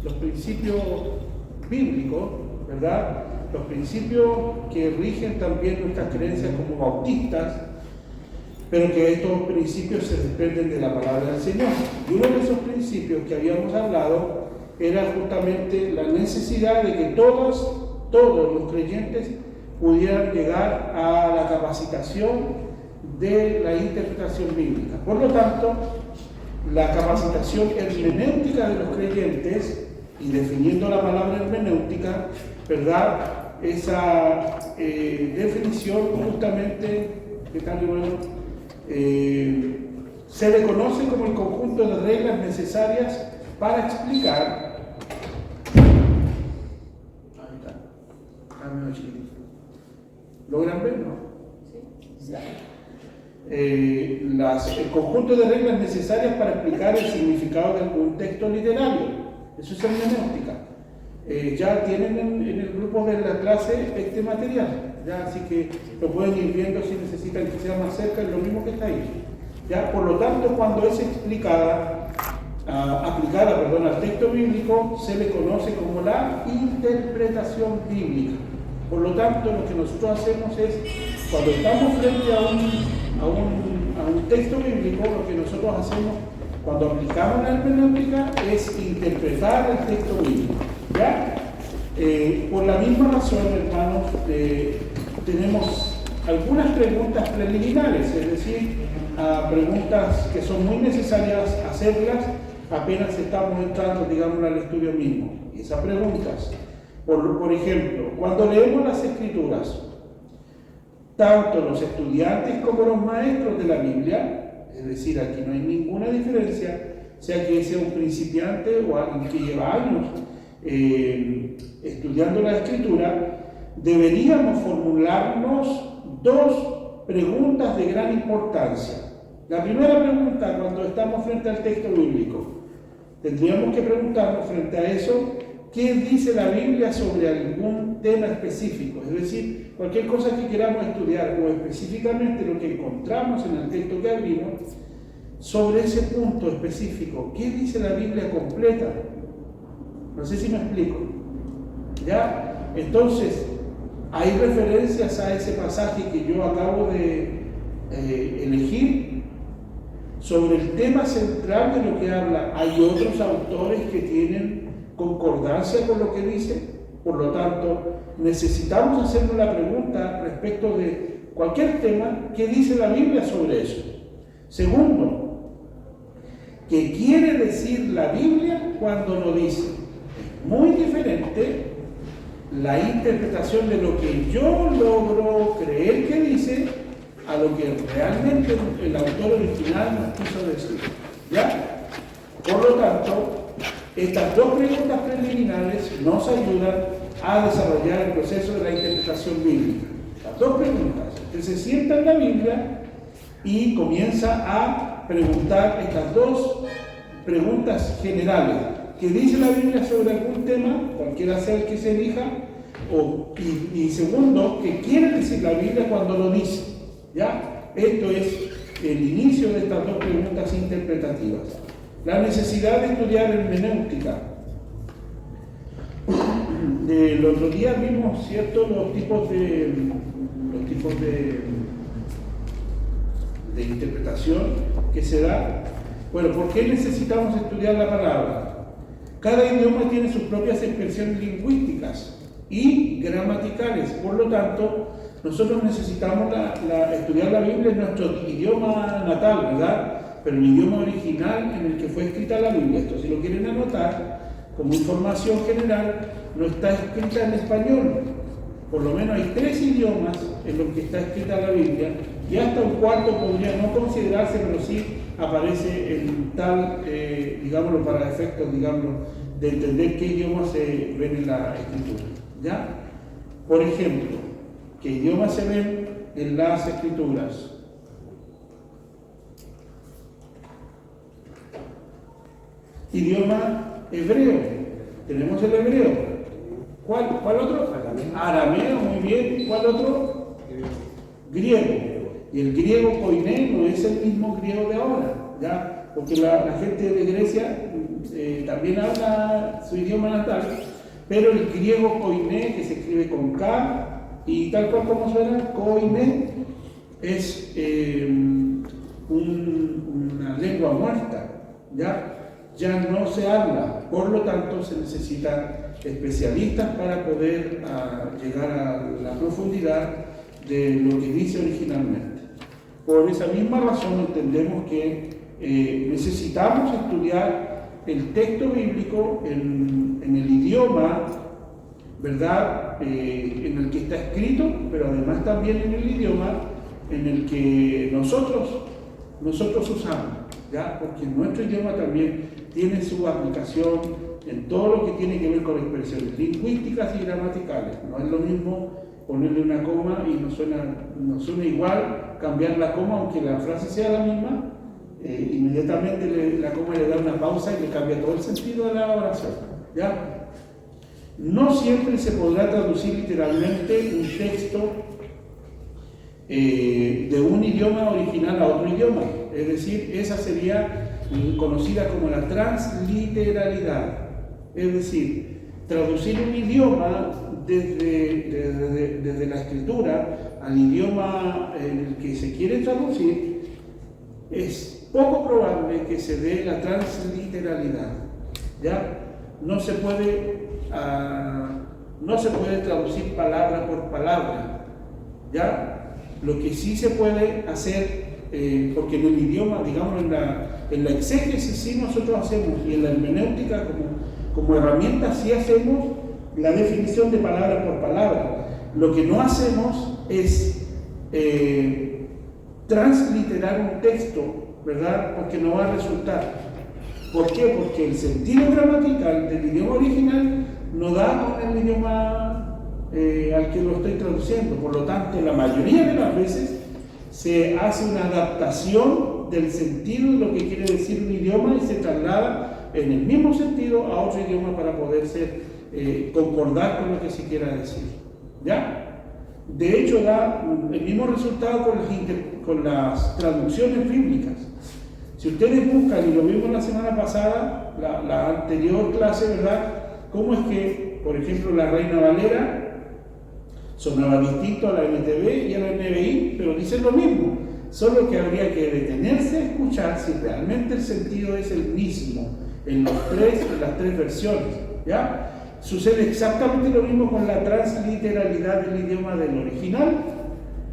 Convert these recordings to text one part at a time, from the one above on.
los principios bíblicos, ¿verdad? Los principios que rigen también nuestras creencias como bautistas, pero que estos principios se desprenden de la palabra del Señor. Y uno de esos principios que habíamos hablado era justamente la necesidad de que todos los creyentes pudieran llegar a la capacitación de la interpretación bíblica. Por lo tanto, la capacitación hermenéutica de los creyentes, y definiendo la palabra hermenéutica, ¿verdad? Esa definición justamente, ¿qué tal, hermano? Se le conoce como el conjunto de reglas necesarias para explicar. Ahí está. ¿Logran ver, no? Sí. El conjunto de reglas necesarias para explicar el significado de algún texto literario. Eso es hermenéutica. Ya tienen en el grupo de la clase este material, ¿ya? Así que lo pueden ir viendo si necesitan que sea más cerca, es lo mismo que está ahí, ¿ya? Por lo tanto, cuando es aplicada al texto bíblico, se le conoce como la interpretación bíblica. Por lo tanto, lo que nosotros hacemos es, cuando estamos frente a un texto bíblico, lo que nosotros hacemos cuando aplicamos la hermenéutica es interpretar el texto bíblico, ¿ya? Por la misma razón, hermanos, tenemos algunas preguntas preliminares, es decir, preguntas que son muy necesarias hacerlas apenas estamos entrando, digamos, al estudio mismo. Y esas preguntas, por ejemplo, cuando leemos las Escrituras, tanto los estudiantes como los maestros de la Biblia, es decir, aquí no hay ninguna diferencia, sea que sea un principiante o alguien que lleva años estudiando la Escritura, deberíamos formularnos dos preguntas de gran importancia. La primera pregunta, cuando estamos frente al texto bíblico, tendríamos que preguntarnos frente a eso, ¿qué dice la Biblia sobre algún tema específico? Es decir, cualquier cosa que queramos estudiar, o específicamente lo que encontramos en el texto que abrimos, sobre ese punto específico, ¿qué dice la Biblia completa? No sé si me explico. ¿Ya? Entonces, hay referencias a ese pasaje que yo acabo de elegir sobre el tema central de lo que habla. Hay otros autores que tienen concordancia con lo que dice, por lo tanto, necesitamos hacernos la pregunta respecto de cualquier tema, ¿qué dice la Biblia sobre eso? Segundo, ¿qué quiere decir la Biblia cuando lo dice? Es muy diferente la interpretación de lo que yo logro creer que dice a lo que realmente el autor original nos quiso decir, ¿ya? Por lo tanto, estas dos preguntas preliminares nos ayudan a desarrollar el proceso de la interpretación bíblica. Las dos preguntas. Usted se sienta en la Biblia y comienza a preguntar estas dos preguntas generales. ¿Qué dice la Biblia sobre algún tema, cualquiera sea el que se elija? Y segundo, ¿qué quiere decir la Biblia cuando lo dice? ¿Ya? Esto es el inicio de estas dos preguntas interpretativas. La necesidad de estudiar hermenéutica. El otro día vimos, ¿cierto?, los tipos de interpretación que se da. Bueno, ¿por qué necesitamos estudiar la palabra? Cada idioma tiene sus propias expresiones lingüísticas y gramaticales. Por lo tanto, nosotros necesitamos estudiar la Biblia en nuestro idioma natal, ¿verdad? Pero el idioma original en el que fue escrita la Biblia. Esto, si lo quieren anotar, como información general, no está escrita en español. Por lo menos hay 3 idiomas en los que está escrita la Biblia, y hasta un cuarto podría no considerarse, pero sí aparece en tal, digámoslo para efectos, digámoslo, de entender qué idiomas se ven en la Escritura. ¿Ya? Por ejemplo, ¿qué idiomas se ven en las Escrituras? Idioma hebreo. Tenemos el hebreo. ¿Cuál otro? Arameo, muy bien. ¿Cuál otro? Griego. Y el griego koiné no es el mismo griego de ahora, ¿ya? Porque la gente de Grecia también habla su idioma natal, pero el griego koiné, que se escribe con K, y tal cual como suena, koiné, es una lengua muerta, ya no se habla, por lo tanto se necesitan especialistas para poder llegar a la profundidad de lo que dice originalmente. Por esa misma razón entendemos que necesitamos estudiar el texto bíblico en el idioma, ¿verdad?, en el que está escrito, pero además también en el idioma en el que nosotros usamos, ¿ya? Porque nuestro idioma también tiene su aplicación en todo lo que tiene que ver con expresiones lingüísticas y gramaticales. No es lo mismo ponerle una coma y no suena igual cambiar la coma, aunque la frase sea la misma, inmediatamente la coma le da una pausa y le cambia todo el sentido de la oración, ¿ya? No siempre se podrá traducir literalmente un texto de un idioma original a otro idioma, es decir, esa sería conocida como la transliteralidad, es decir, traducir un idioma desde la escritura al idioma en el que se quiere traducir. Es poco probable que se dé la transliteralidad, ¿ya? No se puede traducir palabra por palabra, ¿ya? Lo que sí se puede hacer, porque en el idioma, digamos, en la exégesis sí nosotros hacemos, y en la hermenéutica como herramienta sí hacemos la definición de palabra por palabra. Lo que no hacemos es transliterar un texto, ¿verdad?, porque no va a resultar. ¿Por qué? Porque el sentido gramatical del idioma original no da con el idioma al que lo estoy traduciendo. Por lo tanto, la mayoría de las veces se hace una adaptación del sentido de lo que quiere decir un idioma y se traslada en el mismo sentido a otro idioma para poder concordar con lo que se quiera decir, ¿ya? De hecho, da el mismo resultado con las traducciones bíblicas. Si ustedes buscan, y lo vimos la semana pasada, la anterior clase, ¿verdad?, cómo es que, por ejemplo, la Reina Valera sonaba distinto a la NTV y a la NBI, pero dicen lo mismo, solo que habría que detenerse a escuchar si realmente el sentido es el mismo en las tres versiones, ¿ya? Sucede exactamente lo mismo con la transliteralidad del idioma del original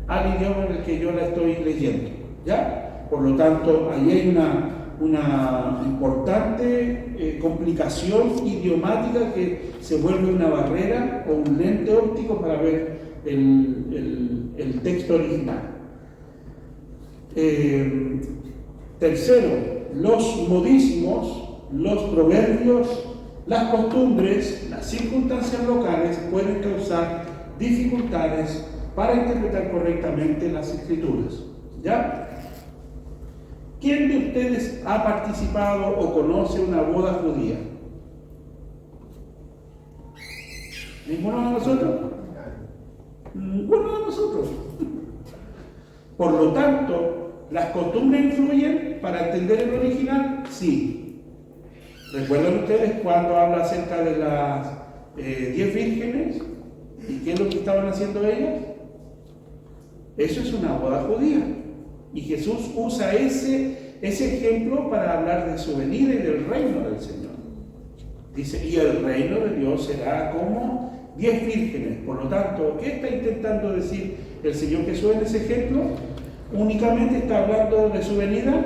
al idioma en el que yo la estoy leyendo, ¿ya? Por lo tanto, ahí hay una importante complicación idiomática que se vuelve una barrera o un lente óptico para ver el texto original. Tercero, los modismos, los proverbios, las costumbres, las circunstancias locales pueden causar dificultades para interpretar correctamente las escrituras, ¿ya? ¿Quién de ustedes ha participado o conoce una boda judía? ¿Ninguno de nosotros? Ninguno de nosotros. Por lo tanto, ¿las costumbres influyen para entender el original? Sí. ¿Recuerdan ustedes cuando habla acerca de las 10 vírgenes? ¿Y qué es lo que estaban haciendo ellas? Eso es una boda judía. Y Jesús usa ese ejemplo para hablar de su venida y del reino del Señor. Dice, y el reino de Dios será como 10 vírgenes. Por lo tanto, ¿qué está intentando decir el Señor Jesús en ese ejemplo? ¿Únicamente está hablando de su venida?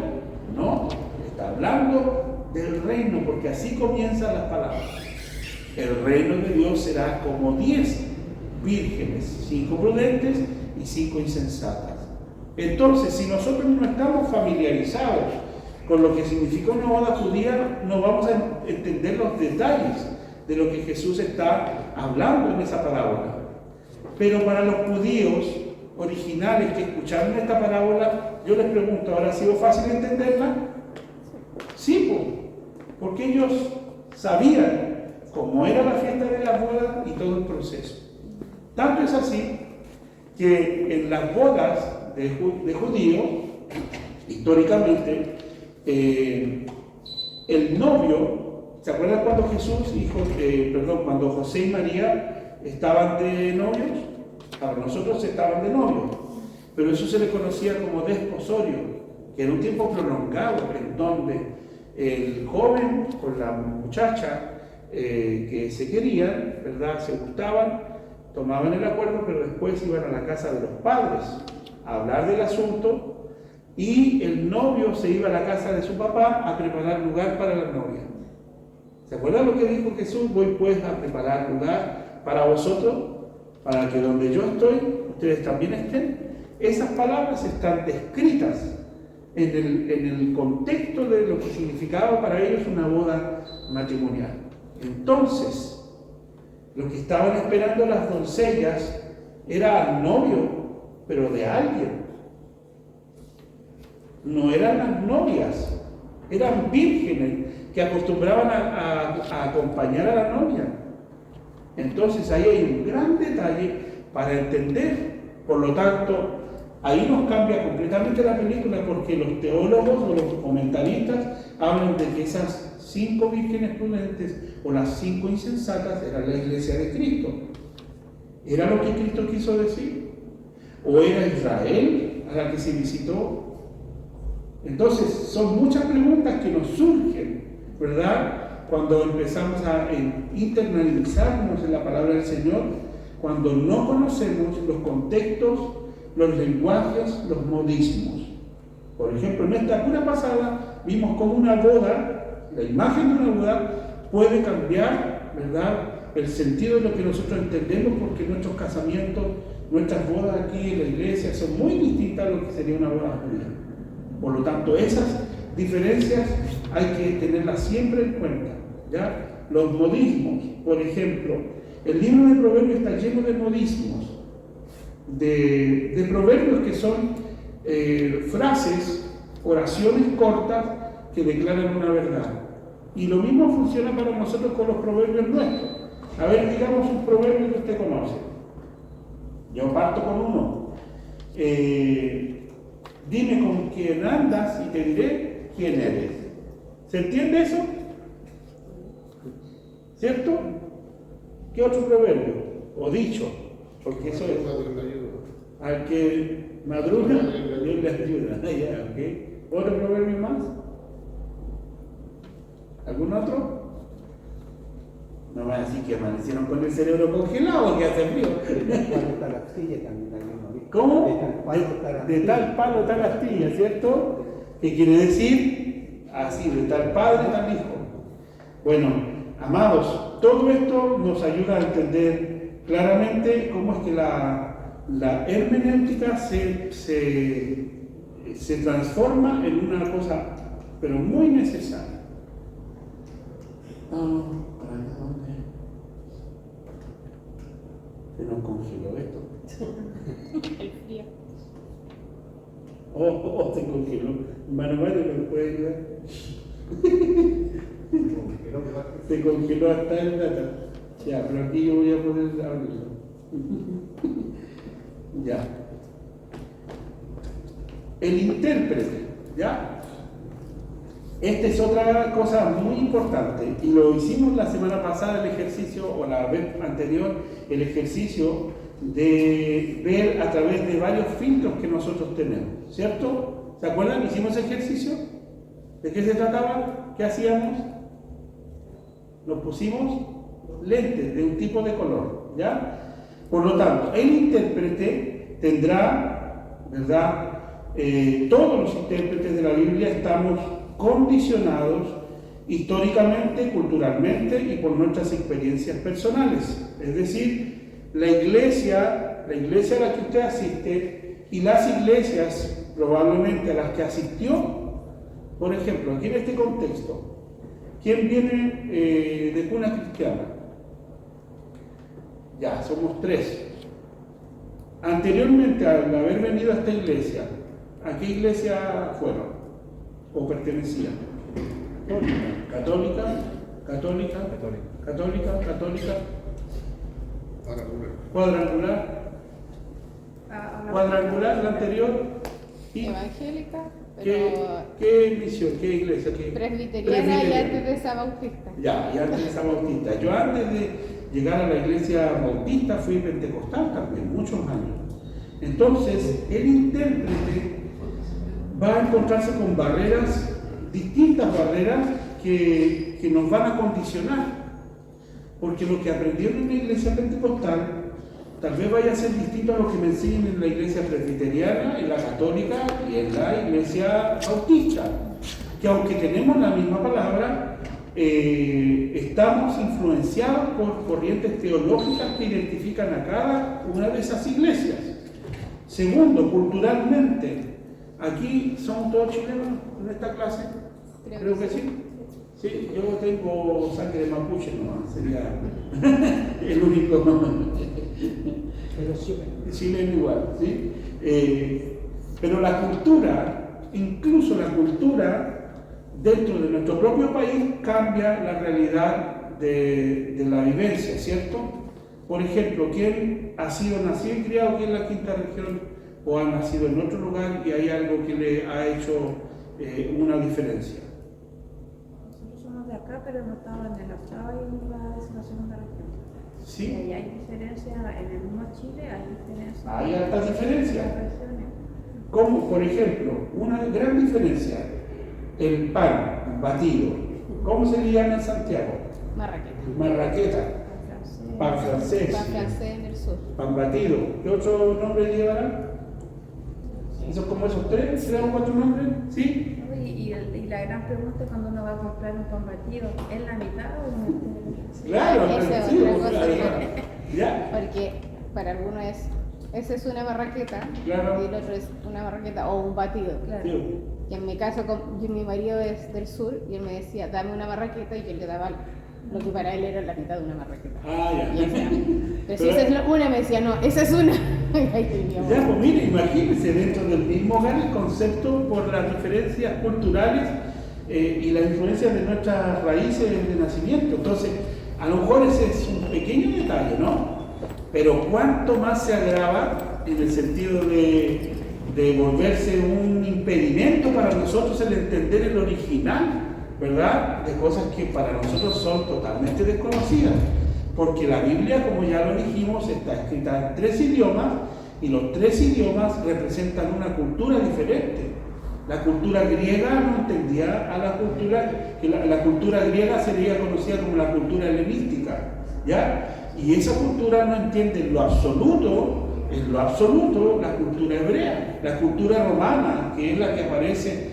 No, está hablando del reino, porque así comienzan las palabras. El reino de Dios será como 10 vírgenes, 5 prudentes y 5 insensatas. Entonces, si nosotros no estamos familiarizados con lo que significa una boda judía, no vamos a entender los detalles de lo que Jesús está hablando en esa parábola. Pero para los judíos originales que escucharon esta parábola, yo les pregunto, ¿habrá sido fácil entenderla? Sí, porque ellos sabían cómo era la fiesta de la boda y todo el proceso. Tanto es así que en las bodas de judíos, históricamente, el novio ¿Se acuerdan cuando cuando José y María estaban de novios? Para nosotros estaban de novios, pero eso se le conocía como desposorio, que era un tiempo prolongado en donde el joven con la muchacha que se querían, ¿verdad? Se gustaban, tomaban el acuerdo, pero después iban a la casa de los padres a hablar del asunto, y el novio se iba a la casa de su papá a preparar lugar para la novia. ¿Se acuerdan lo que dijo Jesús? Voy pues a preparar lugar para vosotros, para que donde yo estoy, ustedes también estén. Esas palabras están descritas en el contexto de lo que significaba para ellos una boda matrimonial. Entonces, lo que estaban esperando las doncellas era al novio, pero de alguien. No eran las novias, eran vírgenes que acostumbraban a acompañar a la novia. Entonces ahí hay un gran detalle para entender. Por lo tanto, ahí nos cambia completamente la película, porque los teólogos o los comentaristas hablan de que esas 5 vírgenes prudentes o las 5 insensatas eran la iglesia de Cristo. ¿Era lo que Cristo quiso decir? ¿O era Israel a la que se visitó? Entonces, son muchas preguntas que nos surgen, ¿verdad? Cuando empezamos a internalizarnos en la palabra del Señor, cuando no conocemos los contextos, los lenguajes, los modismos. Por ejemplo, en esta cura pasada vimos cómo una boda, la imagen de una boda, puede cambiar, ¿verdad?, el sentido de lo que nosotros entendemos, porque nuestros casamientos, nuestras bodas aquí en la iglesia son muy distintas a lo que sería una boda judía. Por lo tanto, esas diferencias hay que tenerlas siempre en cuenta, ¿ya? Los modismos, por ejemplo, el libro de Proverbios está lleno de modismos, de proverbios que son frases, oraciones cortas que declaran una verdad. Y lo mismo funciona para nosotros con los proverbios nuestros. A ver, digamos un proverbio que usted conoce. Yo parto con uno. Dime con quién andas y te diré quién eres. ¿Se entiende eso? ¿Cierto? ¿Qué otro proverbio? O dicho, porque eso es. Al que madruga, Dios le ayuda. Ya, ¿okay? ¿Otro proverbio más? ¿Algún otro? No van a decir que amanecieron con el cerebro congelado, que hace frío. ¿Cómo? De tal palo, tal astilla, ¿cierto? ¿Qué quiere decir? Así, de tal padre, tal hijo. Bueno, amados, todo esto nos ayuda a entender claramente cómo es que la hermenéutica se transforma en una cosa, pero muy necesaria. Se nos congeló esto. El frío. Se congeló. Hermano Mario, ¿me puede ayudar? Se congeló hasta el data. Ya, pero aquí yo voy a poder abrirlo. Ya. El intérprete, ¿ya? Esta es otra cosa muy importante, y lo hicimos la semana pasada, el ejercicio, o la vez anterior, el ejercicio de ver a través de varios filtros que nosotros tenemos, ¿cierto? ¿Se acuerdan? ¿Hicimos ese ejercicio? ¿De qué se trataba? ¿Qué hacíamos? Nos pusimos lentes de un tipo de color, ¿ya? Por lo tanto, el intérprete tendrá, ¿verdad? Todos los intérpretes de la Biblia estamos condicionados históricamente, culturalmente y por nuestras experiencias personales. Es decir, la iglesia a la que usted asiste y las iglesias probablemente a las que asistió, por ejemplo, aquí en este contexto, ¿quién viene de cuna cristiana? Ya, somos 3. Anteriormente, al haber venido a esta iglesia, ¿a qué iglesia fueron? ¿O pertenecían? Católica. Cuadrangular, la anterior. Evangélica, ¿Qué misión? ¿Qué iglesia? Presbiteriana y antes de esa bautista. Ya, y antes de esa bautista. Yo antes de llegar a la iglesia bautista fui pentecostal también, muchos años. Entonces, el intérprete va a encontrarse con barreras, distintas barreras que nos van a condicionar. Porque lo que aprendió en una iglesia pentecostal tal vez vaya a ser distinto a lo que me enseñan en la iglesia presbiteriana, en la católica y en la iglesia bautista. Que aunque tenemos la misma palabra, estamos influenciados por corrientes teológicas que identifican a cada una de esas iglesias. Segundo, culturalmente, aquí somos todos chilenos en esta clase. Creo que sí. Sí, yo tengo sangre de mapuche nomás, sería el único. Pero chileno igual, ¿sí? Pero la cultura, incluso la cultura dentro de nuestro propio país cambia la realidad de la vivencia, ¿cierto? Por ejemplo, ¿quién ha sido nacido y criado aquí en la quinta región o ha nacido en otro lugar y hay algo que le ha hecho una diferencia? De acá, pero no estaba en la octava y la segunda región. Sí. Y ahí hay diferencias, en el mismo Chile hay diferencias. Hay altas diferencias. Como, por ejemplo, una gran diferencia, el pan batido. ¿Cómo se le llama en Santiago? Marraqueta. Pan francés. Pan francés en el sur. Pan batido. ¿Qué otro nombre llevará? ¿Son como esos tres o cuatro nombres? ¿Sí? Y la gran pregunta es cuando uno va a comprar un pan batido, ¿es la mitad o un Claro, esa es sí, otra cosa. ya. Porque para algunos esa es una marraqueta, Claro. y el otro es una marraqueta o un batido. Claro. Sí. Y en mi caso, mi marido es del sur y él me decía, dame una marraqueta, y yo le daba lo que para él era la mitad de una marraqueta. Ah, ya. Y decía, pero si esa es una, me decía, no, esa es una. Ahí teníamos. Ya, pues mire, imagínense dentro del mismo hogar el concepto por las diferencias culturales y las influencias de nuestras raíces de nacimiento. Entonces, a lo mejor ese es un pequeño detalle, ¿no? Pero cuánto más se agrava en el sentido de volverse un impedimento para nosotros el entender el original, ¿verdad? De cosas que para nosotros son totalmente desconocidas. Porque la Biblia, como ya lo dijimos, está escrita en 3 idiomas y los 3 idiomas representan una cultura diferente. La cultura griega no entendía a la cultura, que la cultura griega sería conocida como la cultura helenística, ¿ya? Y esa cultura no entiende en lo absoluto la cultura hebrea, la cultura romana, que es la que aparece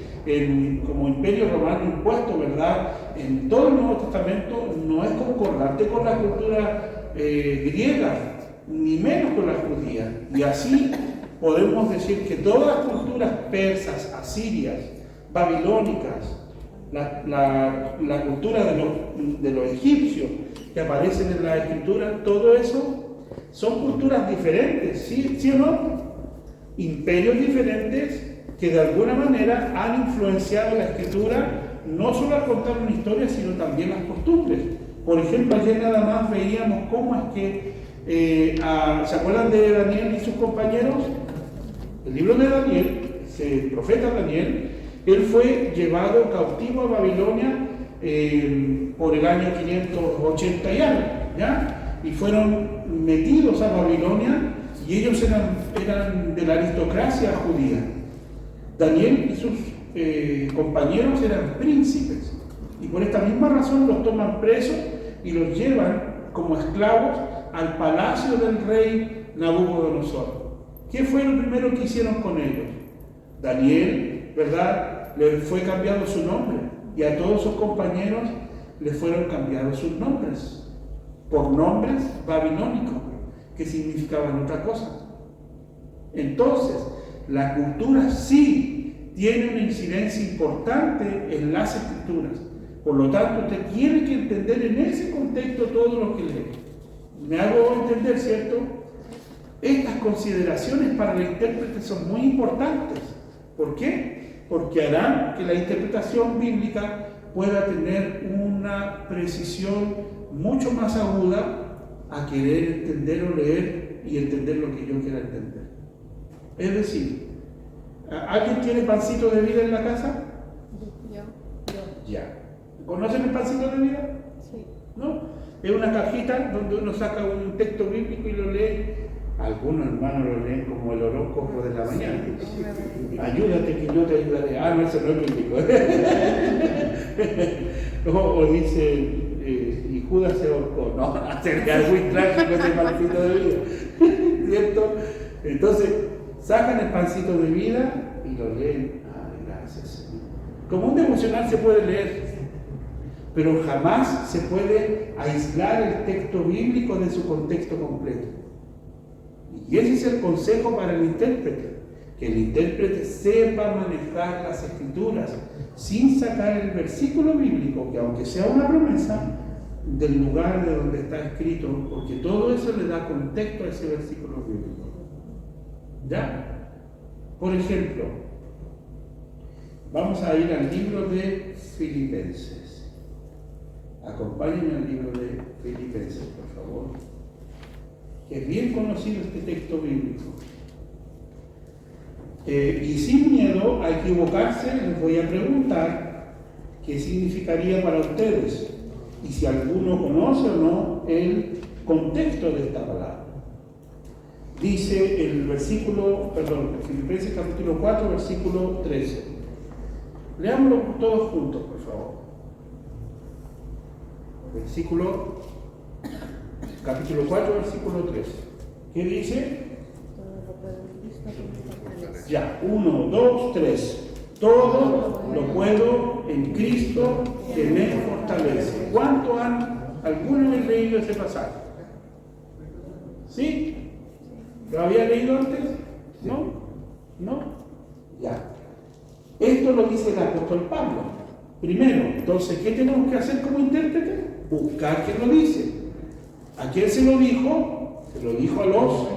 como imperio romano impuesto, ¿verdad? En todo el Nuevo Testamento no es concordante con la cultura griega, ni menos con la judía. Y así podemos decir que todas las culturas persas, asirias, babilónicas, la cultura de los egipcios que aparecen en la escritura, todo eso son culturas diferentes, ¿sí o no? Imperios diferentes que de alguna manera han influenciado la escritura, no solo al contar una historia, sino también las costumbres. Por ejemplo, ayer nada más veíamos cómo es que, ¿se acuerdan de Daniel y sus compañeros? El libro de Daniel, el profeta Daniel, él fue llevado cautivo a Babilonia por el año 580 y algo, ¿ya? Y fueron metidos a Babilonia y ellos eran de la aristocracia judía. Daniel y sus compañeros eran príncipes y por esta misma razón los toman presos y los llevan como esclavos al palacio del rey Nabucodonosor. ¿Qué fue lo primero que hicieron con ellos? Daniel, ¿verdad? Le fue cambiado su nombre y a todos sus compañeros les fueron cambiados sus nombres por nombres babilónicos que significaban otra cosa. Entonces, la cultura sí tiene una incidencia importante en las escrituras. Por lo tanto, usted tiene que entender en ese contexto todo lo que lee. ¿Me hago entender, cierto? Estas consideraciones para la intérprete son muy importantes. ¿Por qué? Porque harán que la interpretación bíblica pueda tener una precisión mucho más aguda a querer entender o leer y entender lo que yo quiera entender. Es decir, ¿Alguien tiene pancito de vida en la casa? Yo. Ya. ¿Conocen el pancito de vida? Sí. ¿No? Es una cajita donde uno saca un texto bíblico y lo lee. Algunos hermanos lo leen como el horóscopo de la mañana. Ayúdate que yo te ayudaré. Ah, no, eso no es bíblico. O dice, y Judas se ahorcó. No, sería muy trágico ese pancito de vida. ¿Cierto? Entonces, sacan el pancito de vida y lo leen. Ay, gracias, Señor. Como un devocional se puede leer, pero jamás se puede aislar el texto bíblico de su contexto completo. Y ese es el consejo para el intérprete, que el intérprete sepa manejar las escrituras sin sacar el versículo bíblico, que aunque sea una promesa, del lugar de donde está escrito, porque todo eso le da contexto a ese versículo bíblico. ¿Ya? Por ejemplo, vamos a ir al libro de Filipenses. Acompáñenme al libro de Filipenses, por favor. Que es bien conocido este texto bíblico. Y sin miedo a equivocarse, les voy a preguntar qué significaría para ustedes y si alguno conoce o no el contexto de esta palabra. Dice el versículo, Filipenses capítulo 4, versículo 13. Leámoslo todos juntos, por favor. Capítulo 4, versículo 13. ¿Qué dice? Ya, 1, 2, 3. Todo lo puedo en Cristo que me fortalece. ¿Cuánto alguno han leído ese pasaje? ¿Sí? ¿Lo había leído antes? ¿No? ¿No? Ya. Esto lo dice el apóstol Pablo. Primero, entonces, ¿qué tenemos que hacer como intérprete? Buscar quién lo dice. ¿A quién se lo dijo? Se lo dijo a los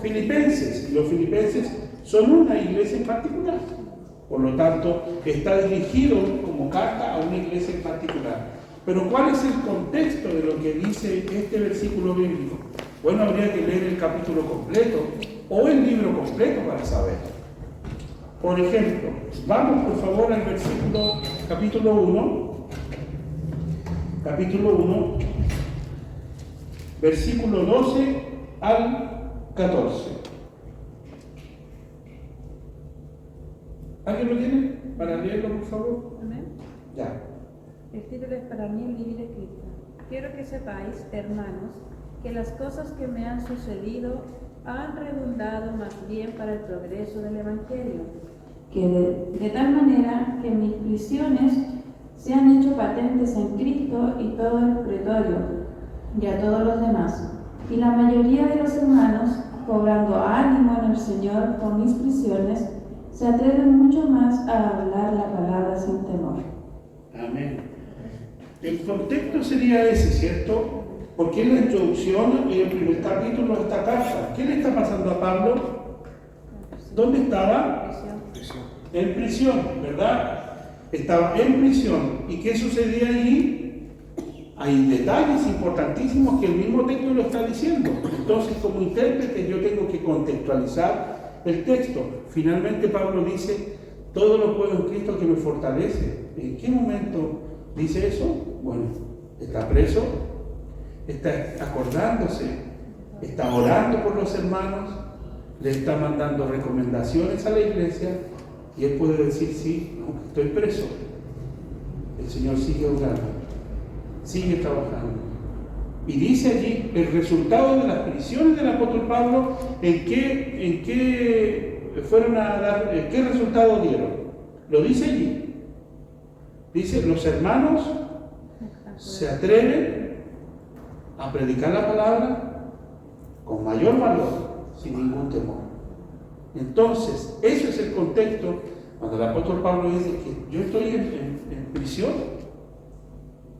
filipenses. Y los filipenses son una iglesia en particular. Por lo tanto, está dirigido como carta a una iglesia en particular. Pero ¿cuál es el contexto de lo que dice este versículo bíblico? Bueno, habría que leer el capítulo completo o el libro completo para saber. Por ejemplo, vamos por favor al capítulo 1, versículo 12 al 14. ¿Alguien lo tiene? Para leerlo, por favor. Amén. Ya. El título es para mí el livre Cristo. Quiero que sepáis, hermanos, que las cosas que me han sucedido han redundado más bien para el progreso del Evangelio, que de tal manera que mis prisiones se han hecho patentes en Cristo y todo el pretorio, y a todos los demás. Y la mayoría de los hermanos, cobrando ánimo en el Señor con mis prisiones, se atreven mucho más a hablar la palabra sin temor. Amén. El contexto sería ese, ¿cierto? Porque en la introducción, en el primer capítulo de esta carta, ¿qué le está pasando a Pablo? ¿Dónde estaba? En prisión, ¿verdad? Estaba en prisión. ¿Y qué sucedía allí? Hay detalles importantísimos que el mismo texto lo está diciendo. Entonces, como intérprete, yo tengo que contextualizar el texto. Finalmente, Pablo dice: todo lo puedo en Cristo que me fortalece. ¿En qué momento dice eso? Bueno, está preso, está acordándose, está orando por los hermanos, le está mandando recomendaciones a la iglesia, y él puede decir: sí, aunque estoy preso, el Señor sigue orando, sigue trabajando. Y dice allí el resultado de las prisiones del apóstol Pablo, en qué fueron a dar, qué resultado dieron. Lo dice allí. Dice: los hermanos se atreven a predicar la palabra con mayor valor, sin ningún temor. Entonces, eso es el contexto cuando el apóstol Pablo dice que yo estoy en prisión.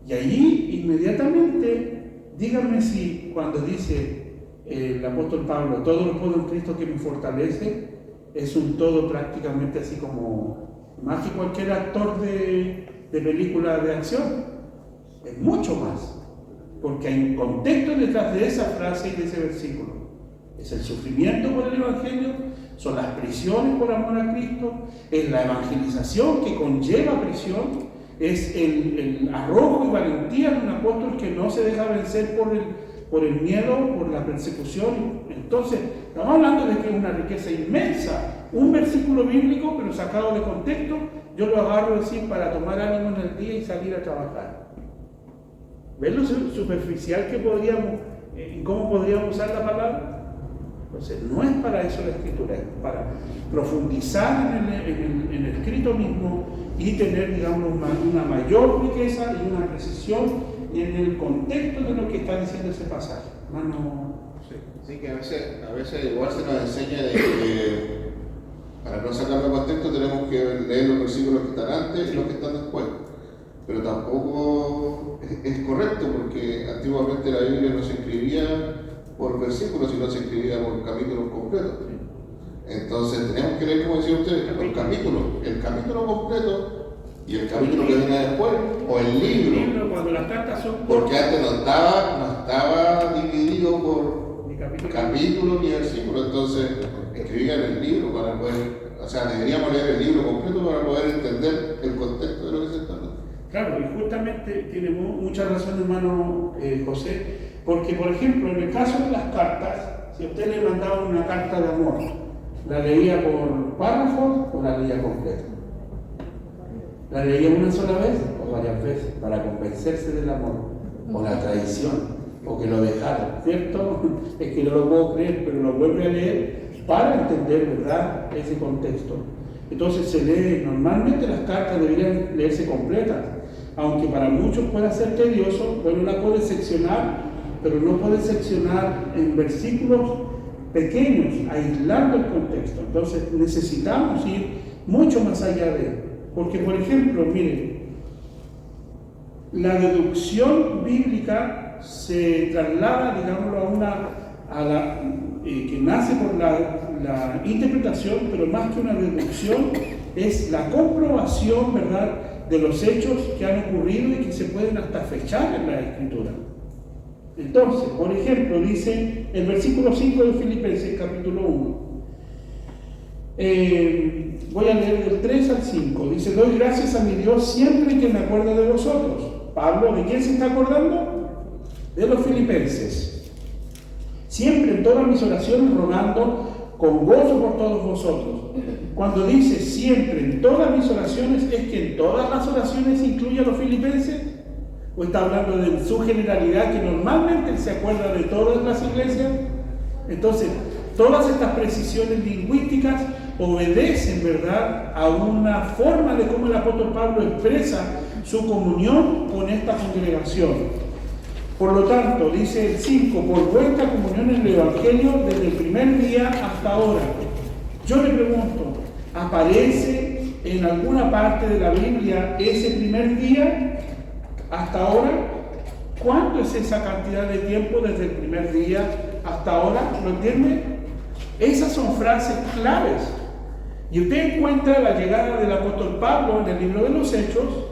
Y allí inmediatamente, díganme si cuando dice el apóstol Pablo, todo lo puedo en Cristo que me fortalece, es un todo prácticamente así como más que cualquier actor de película de acción. Es mucho más, porque hay un contexto detrás de esa frase y de ese versículo. Es el sufrimiento por el Evangelio, son las prisiones por amor a Cristo, es la evangelización que conlleva prisión, es el arrojo y valentía de un apóstol que no se deja vencer por el miedo, por la persecución. Entonces, estamos hablando de que es una riqueza inmensa, un versículo bíblico, pero sacado de contexto, yo lo agarro decir para tomar ánimo en el día y salir a trabajar. ¿Ves lo superficial que podríamos, cómo podríamos usar la palabra? Entonces, no es para eso la Escritura, es para profundizar en el escrito mismo y tener, digamos, una mayor riqueza y una precisión en el contexto de lo que está diciendo ese pasaje. Hermano, sí, que a veces igual se nos enseña de que para no sacarlo de contexto tenemos que leer los versículos que están antes y los que están después. Pero tampoco es correcto, porque antiguamente la Biblia no se escribía por versículos, sino se escribía por capítulos completos. Entonces tenemos que leer, como decía usted, los capítulos, el capítulo completo y el capítulo que viene después, o el libro. Cuando las cartas son porque antes no estaba dividido por capítulo ni versículo, entonces escribían el libro para poder, o sea, deberíamos leer el libro completo para poder entender el contexto de lo que se está hablando. Claro, y justamente tiene mucha razón, hermano José, porque, por ejemplo, en el caso de las cartas, si a usted le mandaba una carta de amor, ¿la leía por párrafos o la leía completa? ¿La leía una sola vez o varias veces para convencerse del amor o la traición o que lo dejaron? ¿Cierto? Es que no lo puedo creer, pero lo vuelve a leer para entender, ¿verdad?, ese contexto. Entonces se lee, normalmente las cartas deberían leerse completas, aunque para muchos pueda ser tedioso, bueno, la puede seccionar, pero no puede seccionar en versículos pequeños, aislando el contexto. Entonces necesitamos ir mucho más allá de él. Porque, por ejemplo, miren, la deducción bíblica se traslada, digámoslo, que nace por la interpretación, pero más que una deducción, es la comprobación, ¿verdad?, de los hechos que han ocurrido y que se pueden hasta fechar en la Escritura. Entonces, por ejemplo, dice el versículo 5 de Filipenses, capítulo 1. Voy a leer del 3 al 5. Dice: doy gracias a mi Dios siempre que me acuerdo de vosotros. Pablo, ¿de quién se está acordando? De los filipenses. Siempre en todas mis oraciones rogando con gozo por todos vosotros. Cuando dice siempre en todas mis oraciones, ¿es que en todas las oraciones incluye a los filipenses? ¿O está hablando de su generalidad, que normalmente se acuerda de todas las iglesias? Entonces, todas estas precisiones lingüísticas obedecen, ¿verdad?, a una forma de cómo el apóstol Pablo expresa su comunión con esta congregación. Por lo tanto, dice el 5, por vuestra comunión en el Evangelio desde el primer día hasta ahora. Yo le pregunto, ¿aparece en alguna parte de la Biblia ese primer día hasta ahora? ¿Cuánto es esa cantidad de tiempo desde el primer día hasta ahora? ¿Lo entiende? Esas son frases claves. Y usted encuentra la llegada del apóstol Pablo en el libro de los Hechos,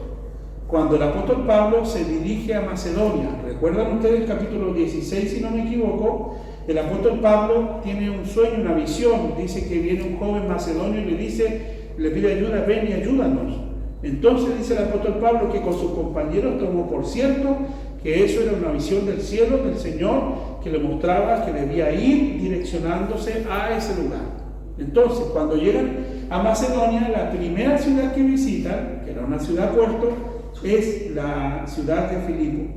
cuando el apóstol Pablo se dirige a Macedonia. ¿Recuerdan ustedes el capítulo 16, si no me equivoco? El apóstol Pablo tiene un sueño, una visión. Dice que viene un joven macedonio y le pide ayuda: ven y ayúdanos. Entonces dice el apóstol Pablo que con sus compañeros tomó por cierto que eso era una visión del cielo, del Señor, que le mostraba que debía ir direccionándose a ese lugar. Entonces, cuando llegan a Macedonia, la primera ciudad que visitan, que era una ciudad puerto, es la ciudad de Filipo.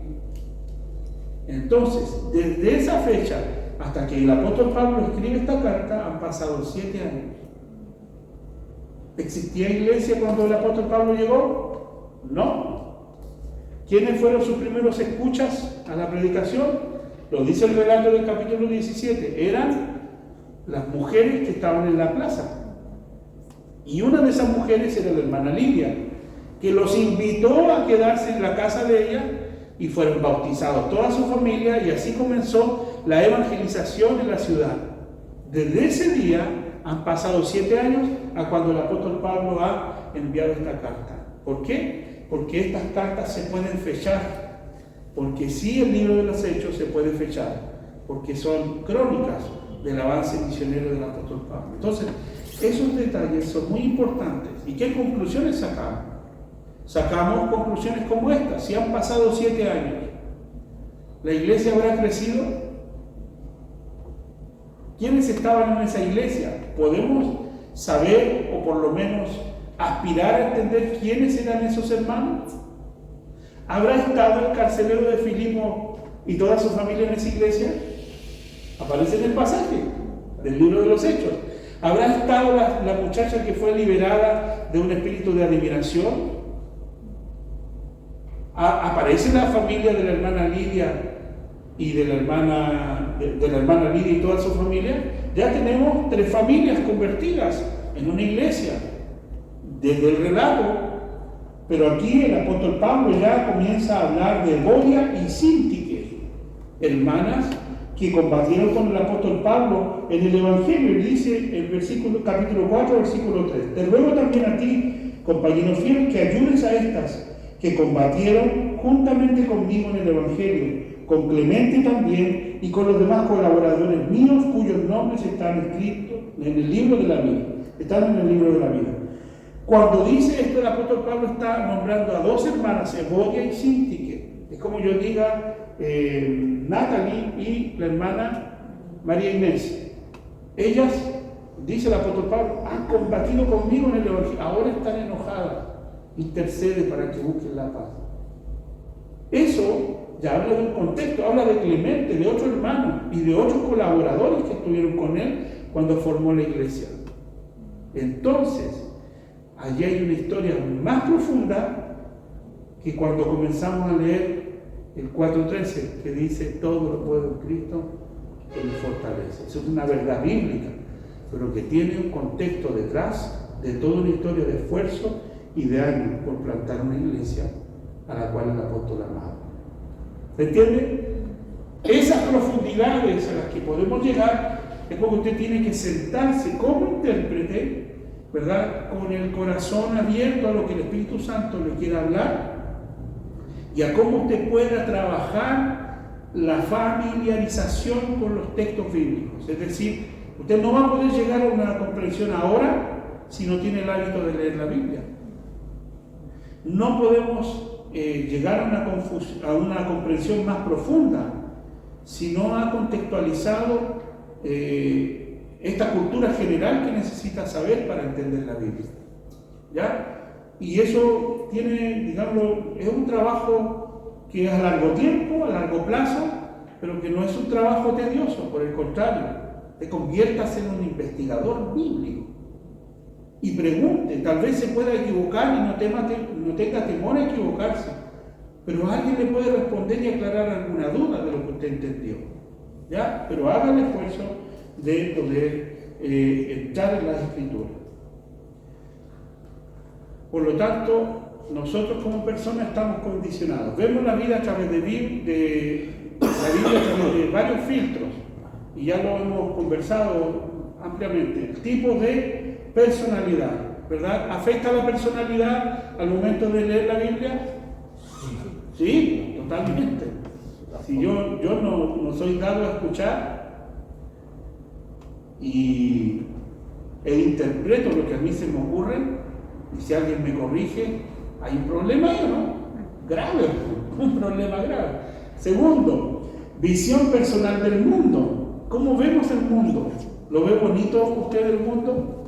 Entonces, desde esa fecha hasta que el apóstol Pablo escribe esta carta, han pasado 7 años. ¿Existía iglesia cuando el apóstol Pablo llegó? No. ¿Quiénes fueron sus primeros escuchas a la predicación? Lo dice el relato del capítulo 17. Eran las mujeres que estaban en la plaza. Y una de esas mujeres era la hermana Lidia, que los invitó a quedarse en la casa de ella, y fueron bautizados toda su familia, y así comenzó la evangelización en la ciudad. Desde ese día han pasado 7 años a cuando el apóstol Pablo ha enviado esta carta. ¿Por qué? Porque estas cartas se pueden fechar, porque sí, el libro de los Hechos se puede fechar, porque son crónicas, del avance misionero del apóstol Pablo. Entonces, esos detalles son muy importantes. ¿Y qué conclusiones sacamos? Sacamos conclusiones como esta. Si han pasado 7 años, ¿la iglesia habrá crecido? ¿Quiénes estaban en esa iglesia? ¿Podemos saber o por lo menos aspirar a entender quiénes eran esos hermanos? ¿Habrá estado el carcelero de Filipo y toda su familia en esa iglesia? Aparece en el pasaje del libro de los Hechos. ¿Habrá estado la muchacha que fue liberada de un espíritu de adivinación? ¿Aparece la familia de la hermana Lidia y de la hermana Lidia y toda su familia? Ya tenemos 3 familias convertidas en una iglesia desde el relato, pero aquí el apóstol Pablo ya comienza a hablar de Evodia y Síntique, hermanas que combatieron con el apóstol Pablo en el Evangelio. Y dice el capítulo 4, versículo 3: te ruego también a ti, compañero fiel, que ayudes a estas que combatieron juntamente conmigo en el Evangelio, con Clemente también y con los demás colaboradores míos, cuyos nombres están escritos en el libro de la vida. Están en el libro de la vida. Cuando dice esto, el apóstol Pablo está nombrando a 2 hermanas, Evodia y Síntique. Es como yo diga Natalie y la hermana María Inés. Ellas, dice el apóstol Pablo, han combatido conmigo en el Evangelio, ahora están enojadas. Intercede para que busquen la paz. Eso ya habla de un contexto, habla de Clemente, de otro hermano y de otros colaboradores que estuvieron con él cuando formó la iglesia. Entonces, allí hay una historia más profunda que cuando comenzamos a leer el 4:13, que dice: todo lo puedo en Cristo que me fortalece. Eso es una verdad bíblica, pero que tiene un contexto detrás de toda una historia de esfuerzo y de años por plantar una iglesia a la cual el apóstol amaba. ¿Se entiende? Esas profundidades a las que podemos llegar es porque usted tiene que sentarse como intérprete, ¿verdad?, con el corazón abierto a lo que el Espíritu Santo le quiera hablar y a cómo usted pueda trabajar la familiarización con los textos bíblicos. Es decir, usted no va a poder llegar a una comprensión ahora si no tiene el hábito de leer la Biblia. No podemos llegar a una comprensión más profunda si no ha contextualizado esta cultura general que necesita saber para entender la Biblia. ¿Ya? Y eso tiene, digamos, es un trabajo que es a largo tiempo, a largo plazo, pero que no es un trabajo tedioso, por el contrario, te conviertas en un investigador bíblico. Y pregunte, tal vez se pueda equivocar y no tenga temor a equivocarse, pero alguien le puede responder y aclarar alguna duda de lo que usted entendió, ¿ya? Pero haga el esfuerzo de poder entrar en las Escrituras. Por lo tanto, nosotros como personas estamos condicionados. Vemos la vida a través de varios filtros, y ya lo hemos conversado ampliamente. El tipo de personalidad, ¿verdad? ¿Afecta la personalidad al momento de leer la Biblia? Sí, totalmente. Si yo no soy dado a escuchar e interpreto lo que a mí se me ocurre, y si alguien me corrige, hay un problema ahí, ¿no? Grave, un problema grave. Segundo, visión personal del mundo. ¿Cómo vemos el mundo? ¿Lo ve bonito usted el mundo?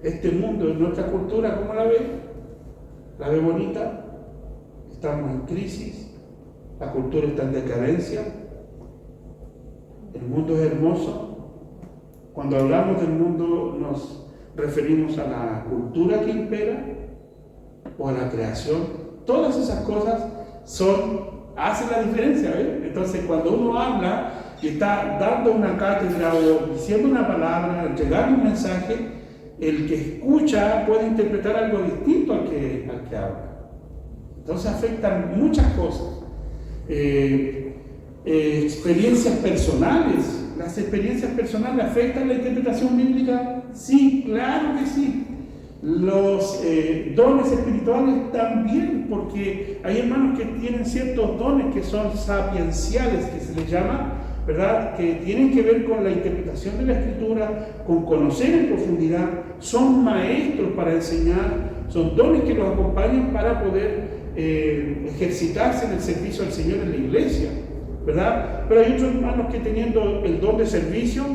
Este mundo, en nuestra cultura, ¿cómo la ve? ¿La ve bonita? Estamos en crisis, la cultura está en decadencia, el mundo es hermoso. Cuando hablamos del mundo nos referimos a la cultura que impera o a la creación. Todas esas cosas hacen la diferencia, ¿eh? Entonces, cuando uno habla y está dando una cátedra o diciendo una palabra, entregando un mensaje, el que escucha puede interpretar algo distinto al que habla. Entonces afectan muchas cosas. Experiencias personales. ¿Las experiencias personales afectan la interpretación bíblica? Sí, claro que sí. Los dones espirituales también, porque hay hermanos que tienen ciertos dones que son sapienciales, que se les llama, ¿verdad?, que tienen que ver con la interpretación de la Escritura, con conocer en profundidad, son maestros para enseñar, son dones que los acompañan para poder ejercitarse en el servicio al Señor en la iglesia, ¿verdad? Pero hay otros hermanos que teniendo el don de servicio,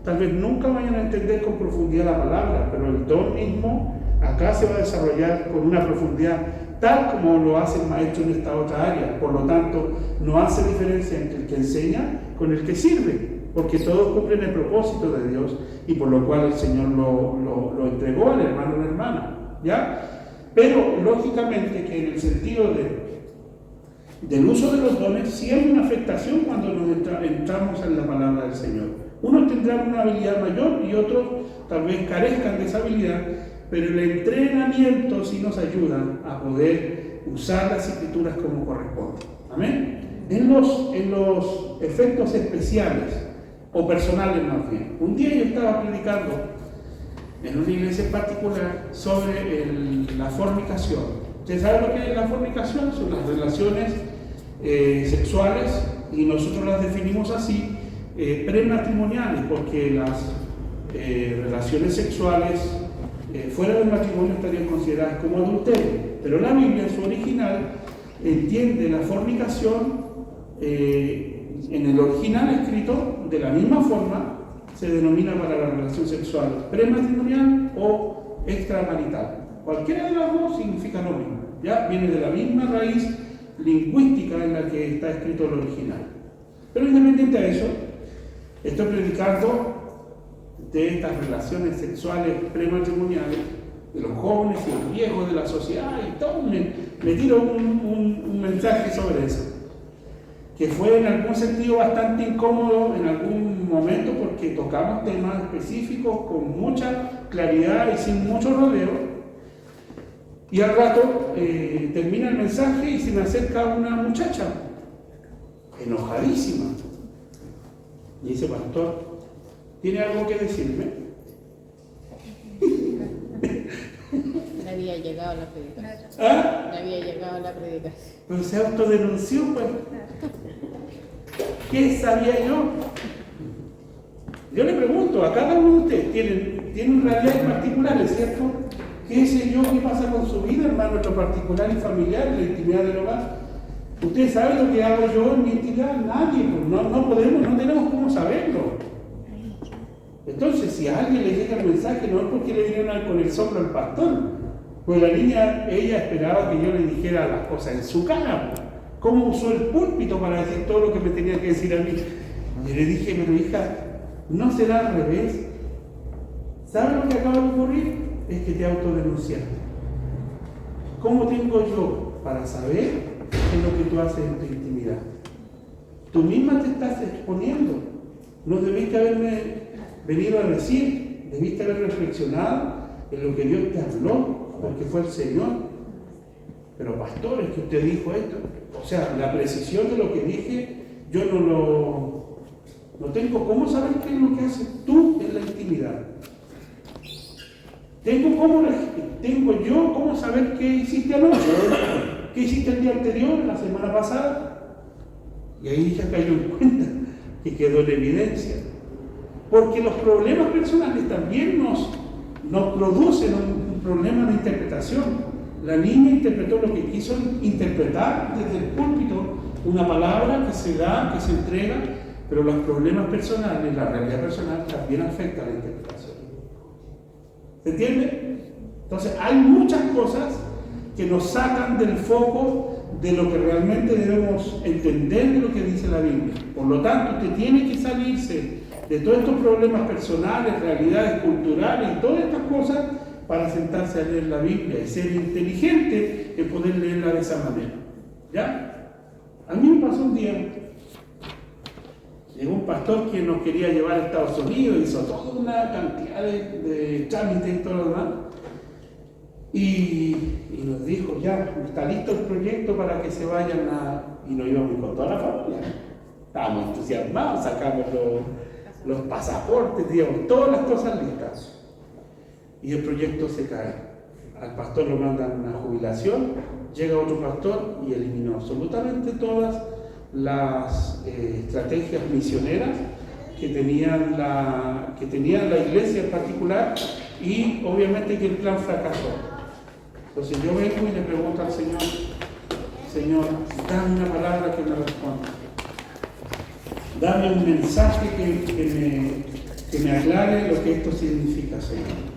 tal vez nunca vayan a entender con profundidad la palabra, pero el don mismo acá se va a desarrollar con una profundidad tal como lo hace el maestro en esta otra área. Por lo tanto, no hace diferencia entre el que enseña con el que sirve, porque todos cumplen el propósito de Dios y por lo cual el Señor lo entregó al hermano o la hermana, ¿ya? Pero lógicamente que en el sentido del uso de los dones sí hay una afectación cuando entramos en la palabra del Señor. Unos tendrán una habilidad mayor y otros tal vez carezcan de esa habilidad, pero el entrenamiento sí nos ayuda a poder usar las Escrituras como corresponde. Amén. En los efectos especiales o personales más bien. Un día yo estaba predicando en una iglesia en particular sobre la fornicación. ¿Ustedes saben lo que es la fornicación? Son las relaciones sexuales, y nosotros las definimos así, prematrimoniales, porque las relaciones sexuales fuera del matrimonio estarían consideradas como adulterio. Pero la Biblia en su original entiende la fornicación en el original escrito de la misma forma. Se denomina para la relación sexual prematrimonial o extramarital. Cualquiera de las dos significa lo mismo, ya viene de la misma raíz lingüística en la que está escrito el original. Pero independiente de eso, estoy predicando de estas relaciones sexuales prematrimoniales de los jóvenes y los viejos de la sociedad, y todo me tiro un mensaje sobre eso, que fue en algún sentido bastante incómodo en algún momento, porque tocamos temas específicos con mucha claridad y sin mucho rodeo, y al rato termina el mensaje y se me acerca una muchacha enojadísima y dice: pastor, ¿tiene algo que decirme? Le había llegado la predicación. ¿Ah? Le había llegado la predicación. Pero se autodenunció, pues. ¿Qué sabía yo? Yo le pregunto a cada uno de ustedes, tienen realidades particulares, ¿cierto? ¿Qué sé yo qué pasa con su vida, hermano, en lo particular y familiar, en la intimidad del hogar? ¿Ustedes saben lo que hago yo en mi intimidad? Nadie, pues no tenemos cómo saberlo. Entonces, si a alguien le llega el mensaje, no es porque le vinieron con el soplo al pastor, pues la niña, ella esperaba que yo le dijera las cosas en su cara. ¿Cómo usó el púlpito para decir todo lo que me tenía que decir a mí? Y le dije: pero hija, ¿no será al revés? ¿Sabes lo que acaba de ocurrir? Es que te autodenunciaste. ¿Cómo tengo yo para saber qué es lo que tú haces en tu intimidad? Tú misma te estás exponiendo. No debiste haberme venido a decir, debiste haber reflexionado en lo que Dios te habló, porque fue el Señor. Pero pastor, es que usted dijo esto. O sea, la precisión de lo que dije, yo no tengo cómo saber qué es lo que haces tú en la intimidad. Tengo yo cómo saber qué hiciste anoche, qué hiciste el día anterior, la semana pasada. Y ahí ya cayó en cuenta que quedó en evidencia. Porque los problemas personales también nos producen un problema de interpretación. La niña interpretó lo que quiso interpretar desde el púlpito, una palabra que se da, que se entrega, pero los problemas personales, la realidad personal también afecta a la interpretación. ¿Se entiende? Entonces hay muchas cosas que nos sacan del foco de lo que realmente debemos entender de lo que dice la Biblia. Por lo tanto, usted tiene que salirse de todos estos problemas personales, realidades culturales y todas estas cosas para sentarse a leer la Biblia y ser inteligente en poder leerla de esa manera. ¿Ya? A mí me pasó un día, llegó un pastor que nos quería llevar a Estados Unidos, hizo toda una cantidad de trámites y todo lo demás, y nos dijo: ya, está listo el proyecto para que se vayan y nos íbamos con toda la familia. Estábamos entusiasmados, sacamos los pasaportes, digamos, todas las cosas listas. Y el proyecto se cae. Al pastor lo mandan a una jubilación, llega otro pastor y eliminó absolutamente todas las estrategias misioneras que tenían la iglesia en particular, y obviamente que el plan fracasó. Entonces yo vengo y le pregunto al Señor: Señor, dame una palabra que me responda, dame un mensaje que me aclare lo que esto significa, Señor.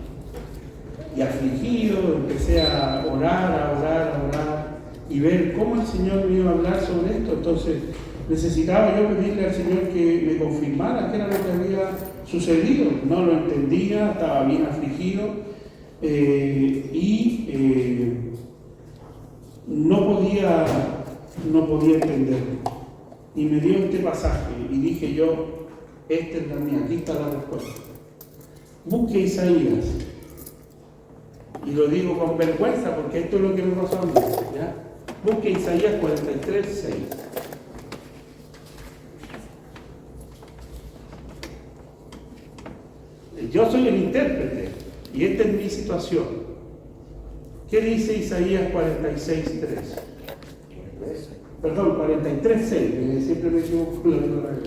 Y afligido empecé a orar y ver cómo el Señor me iba a hablar sobre esto. Entonces necesitaba yo pedirle al Señor que me confirmara qué era lo que había sucedido. No lo entendía, estaba bien afligido no podía entenderlo. Y me dio este pasaje y dije yo: esta es la mía, aquí está la respuesta. Busque Isaías. Y lo digo con vergüenza porque esto es lo que me pasó a mí, ¿ya? Busque Isaías 43:6. Yo soy el intérprete y esta es mi situación. ¿Qué dice Isaías 46:3? Perdón, 43:6. Siempre me equivoco con la palabra.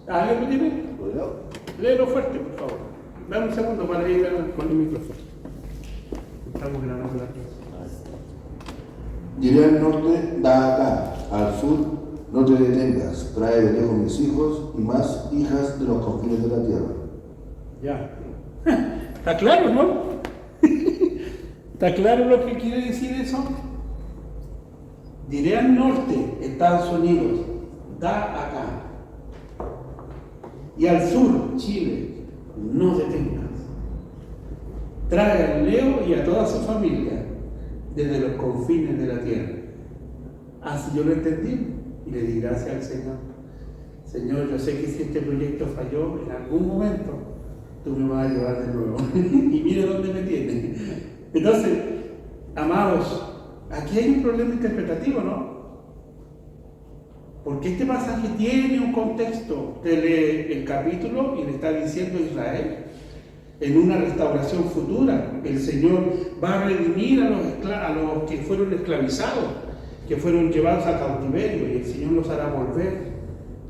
¿Alguien lo tiene? Léelo fuerte, por favor. Dame un segundo para ir con el micrófono. Estamos grabando la clase. Diré al norte, da acá, al sur, no te detengas, trae de lejos mis hijos y más hijas de los confines de la tierra. Ya. ¿Está claro, no? ¿Está claro lo que quiere decir eso? Diré al norte, Estados Unidos, da acá. Y al sur, Chile, no detengas. Trae al Leo y a toda su familia desde los confines de la tierra. Así yo lo entendí y le di gracias al Señor. Señor, yo sé que si este proyecto falló, en algún momento tú me vas a llevar de nuevo. Y mire dónde me tiene. Entonces, amados, aquí hay un problema interpretativo, ¿no? Porque este pasaje tiene un contexto. Usted lee el capítulo y le está diciendo a Israel, en una restauración futura, el Señor va a redimir a los que fueron esclavizados, que fueron llevados a cautiverio, y el Señor los hará volver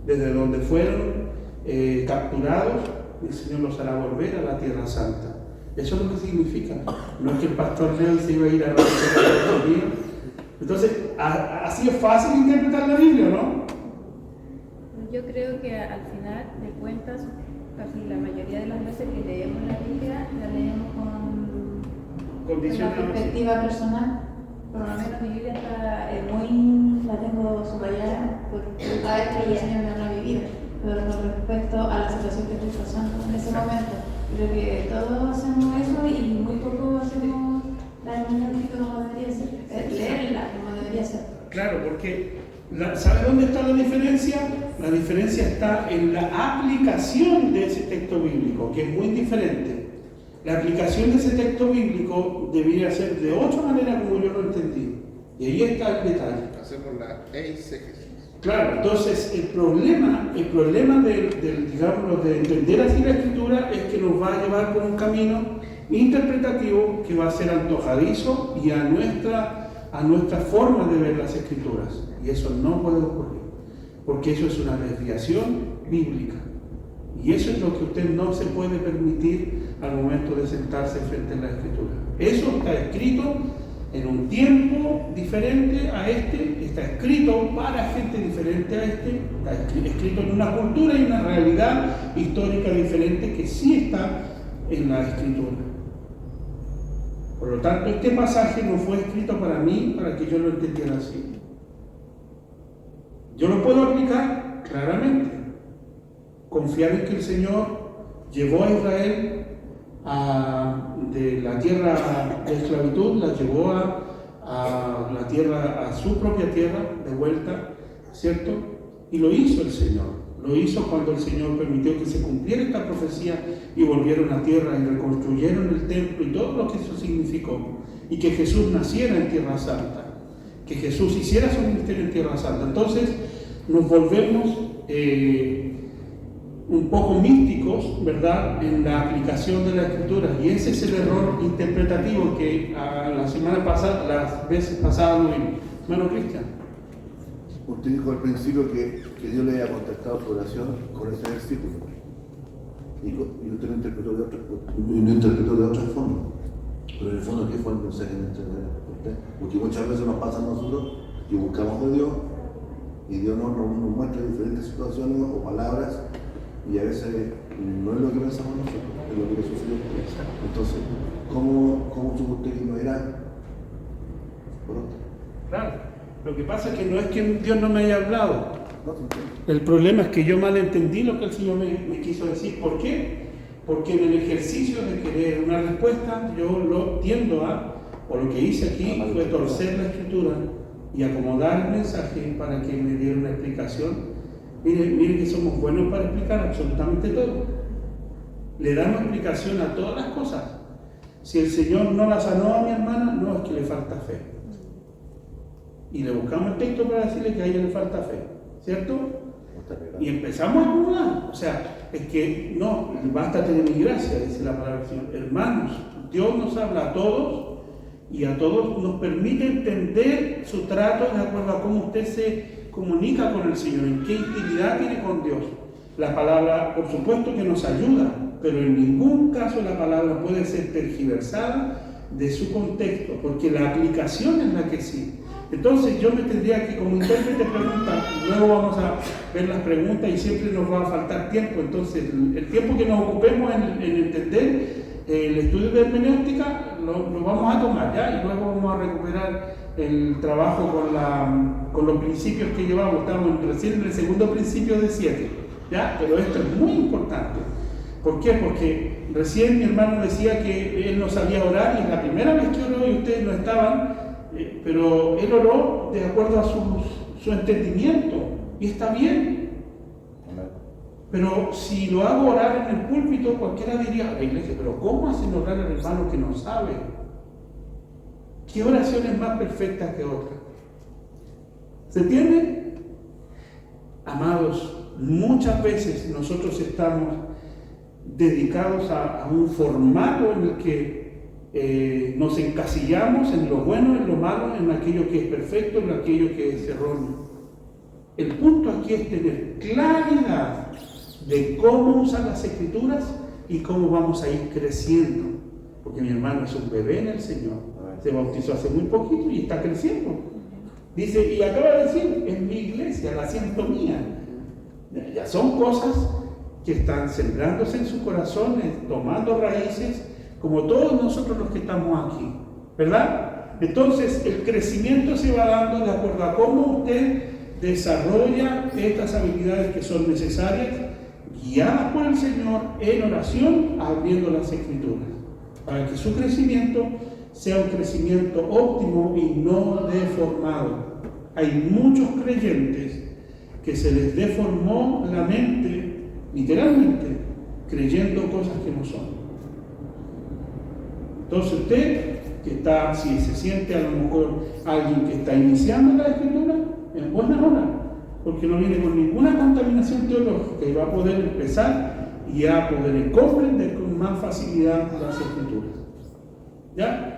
desde donde fueron capturados. El Señor los hará volver a la Tierra Santa. Eso es lo que significa. No es que el pastor Leo se iba a ir a Estados Unidos. Entonces, así es fácil interpretar la Biblia, ¿no? Yo creo que al final de cuentas, casi la mayoría de las veces que leemos la Biblia, la leemos con una perspectiva personal. Por lo menos mi Biblia está la tengo subrayada porque cada vez que el Señor me habla mi vida, pero con respecto a la situación que estoy pasando en ese momento. Creo que todos hacemos eso y muy poco hacemos la hermenéutica como debería ser, leerla como debería ser. Claro, porque ¿sabe dónde está la diferencia? La diferencia está en la aplicación de ese texto bíblico, que es muy diferente. La aplicación de ese texto bíblico debería ser de otra manera como yo lo entendí. Y ahí está el detalle. Hacemos la eisegesis. Claro, entonces el problema de entender así la Escritura es que nos va a llevar por un camino interpretativo que va a ser antojadizo y a nuestra forma de ver las Escrituras. Y eso no puede ocurrir, porque eso es una desviación bíblica. Y eso es lo que usted no se puede permitir al momento de sentarse frente a la Escritura. Eso está escrito en un tiempo diferente a este, está escrito para gente diferente a este, está escrito en una cultura y una realidad histórica diferente que sí está en la Escritura. Por lo tanto, este pasaje no fue escrito para mí, para que yo lo entendiera así. Yo lo puedo aplicar claramente. Confiar en que el Señor llevó a Israel de la tierra de esclavitud, la llevó a la tierra, a su propia tierra, de vuelta, ¿cierto? Y lo hizo el Señor. Lo hizo cuando el Señor permitió que se cumpliera esta profecía y volvieron a tierra y reconstruyeron el templo y todo lo que eso significó. Y que Jesús naciera en Tierra Santa, que Jesús hiciera su ministerio en Tierra Santa. Entonces nos volvemos un poco místicos, ¿verdad?, en la aplicación de la Escritura. Y ese es el error interpretativo que la semana pasada, las veces pasadas lo vimos. Hermano Cristian. Usted dijo al principio que Dios le había contestado su oración con ese versículo. Y usted lo interpretó de otra forma. Pero en el fondo, ¿qué fue el mensaje de usted? Porque muchas veces nos pasa a nosotros y buscamos de Dios, y Dios nos muestra diferentes situaciones o palabras, y a veces no es lo que pensamos nosotros, es lo que sucedió. Entonces, ¿cómo supo usted que no era por otro? Claro, lo que pasa es que no es que Dios no me haya hablado. El problema es que yo malentendí lo que el Señor me quiso decir. ¿Por qué? Porque en el ejercicio de querer una respuesta, yo lo tiendo o lo que hice aquí fue torcer la Escritura y acomodar el mensaje para que me diera una explicación. Mire que somos buenos para explicar absolutamente todo. Le damos explicación a todas las cosas. Si el Señor no la sanó a mi hermana, no, es que le falta fe. Y le buscamos el texto para decirle que a ella le falta fe, ¿cierto? Y empezamos a acomodar. O sea, es que no, basta tener mi gracia, dice la palabra del Señor. Hermanos, Dios nos habla a todos y a todos nos permite entender su trato de acuerdo a cómo usted se comunica con el Señor, en qué intimidad tiene con Dios. La palabra, por supuesto que nos ayuda, pero en ningún caso la palabra puede ser tergiversada de su contexto, porque la aplicación es la que sí. Entonces yo me tendría que, como intérprete, preguntar, luego vamos a ver las preguntas y siempre nos va a faltar tiempo. Entonces el tiempo que nos ocupemos en entender el estudio de hermenéutica lo vamos a tomar, ¿ya? Y luego vamos a recuperar el trabajo con los principios que llevamos. Estamos recién en el segundo principio de 7, ¿ya? Pero esto es muy importante. ¿Por qué? Porque recién mi hermano decía que él no sabía orar y es la primera vez que oró y ustedes no estaban, pero él oró de acuerdo a su entendimiento y está bien. Pero si lo hago orar en el púlpito, cualquiera diría, la iglesia, pero ¿cómo hacen orar al hermano que no sabe? ¿Qué oración es más perfecta que otra? ¿Se entiende? Amados, muchas veces nosotros estamos dedicados a un formato en el que nos encasillamos en lo bueno, en lo malo, en aquello que es perfecto, en aquello que es erróneo. El punto aquí es tener claridad de cómo usar las Escrituras y cómo vamos a ir creciendo. Porque mi hermano es un bebé en el Señor. Se bautizó hace muy poquito y está creciendo. Dice, y acaba de decir, en mi iglesia, la siento mía. Ya son cosas que están sembrándose en sus corazones, tomando raíces, como todos nosotros los que estamos aquí, ¿verdad? Entonces, el crecimiento se va dando de acuerdo a cómo usted desarrolla estas habilidades que son necesarias, guiadas por el Señor en oración, abriendo las Escrituras, para que su crecimiento sea un crecimiento óptimo y no deformado. Hay muchos creyentes que se les deformó la mente, literalmente, creyendo cosas que no son. Entonces usted, que está, si se siente a lo mejor alguien que está iniciando la Escritura, en buena hora, porque no viene con ninguna contaminación teológica y va a poder empezar y a poder comprender con más facilidad las Escrituras. ¿Ya?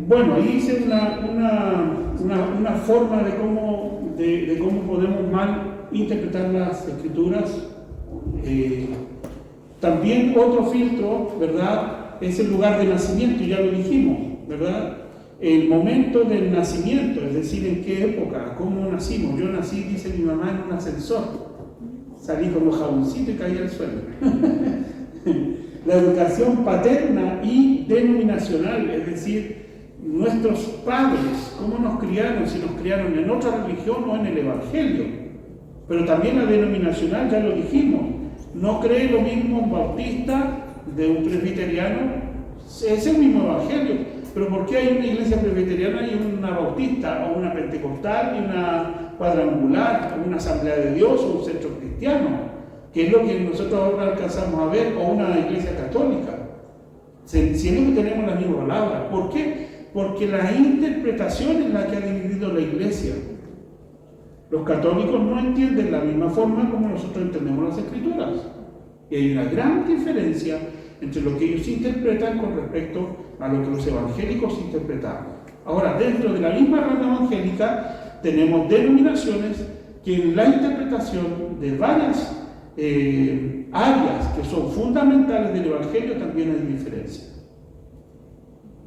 Bueno, ahí hice una forma de cómo podemos mal interpretar las Escrituras. También otro filtro, ¿verdad?, es el lugar de nacimiento, ya lo dijimos, ¿verdad? El momento del nacimiento, es decir, en qué época, cómo nacimos. Yo nací, dice mi mamá, en un ascensor. Salí como jaboncito y caí al suelo. La educación paterna y denominacional, es decir, nuestros padres, cómo nos criaron, si nos criaron en otra religión o en el Evangelio. Pero también la denominacional, ya lo dijimos, no cree lo mismo un bautista de un presbiteriano, es el mismo Evangelio, pero ¿por qué hay una iglesia presbiteriana y una bautista, o una pentecostal y una cuadrangular, o una asamblea de Dios o un centro cristiano? Que es lo que nosotros ahora alcanzamos a ver, o una iglesia católica, siendo que tenemos la misma palabra. ¿Por qué? Porque la interpretación es la que ha dividido la iglesia. Los católicos no entienden la misma forma como nosotros entendemos las Escrituras. Y hay una gran diferencia entre lo que ellos interpretan con respecto a lo que los evangélicos interpretamos. Ahora, dentro de la misma rama evangélica, tenemos denominaciones que en la interpretación de varias áreas que son fundamentales del Evangelio también hay diferencias.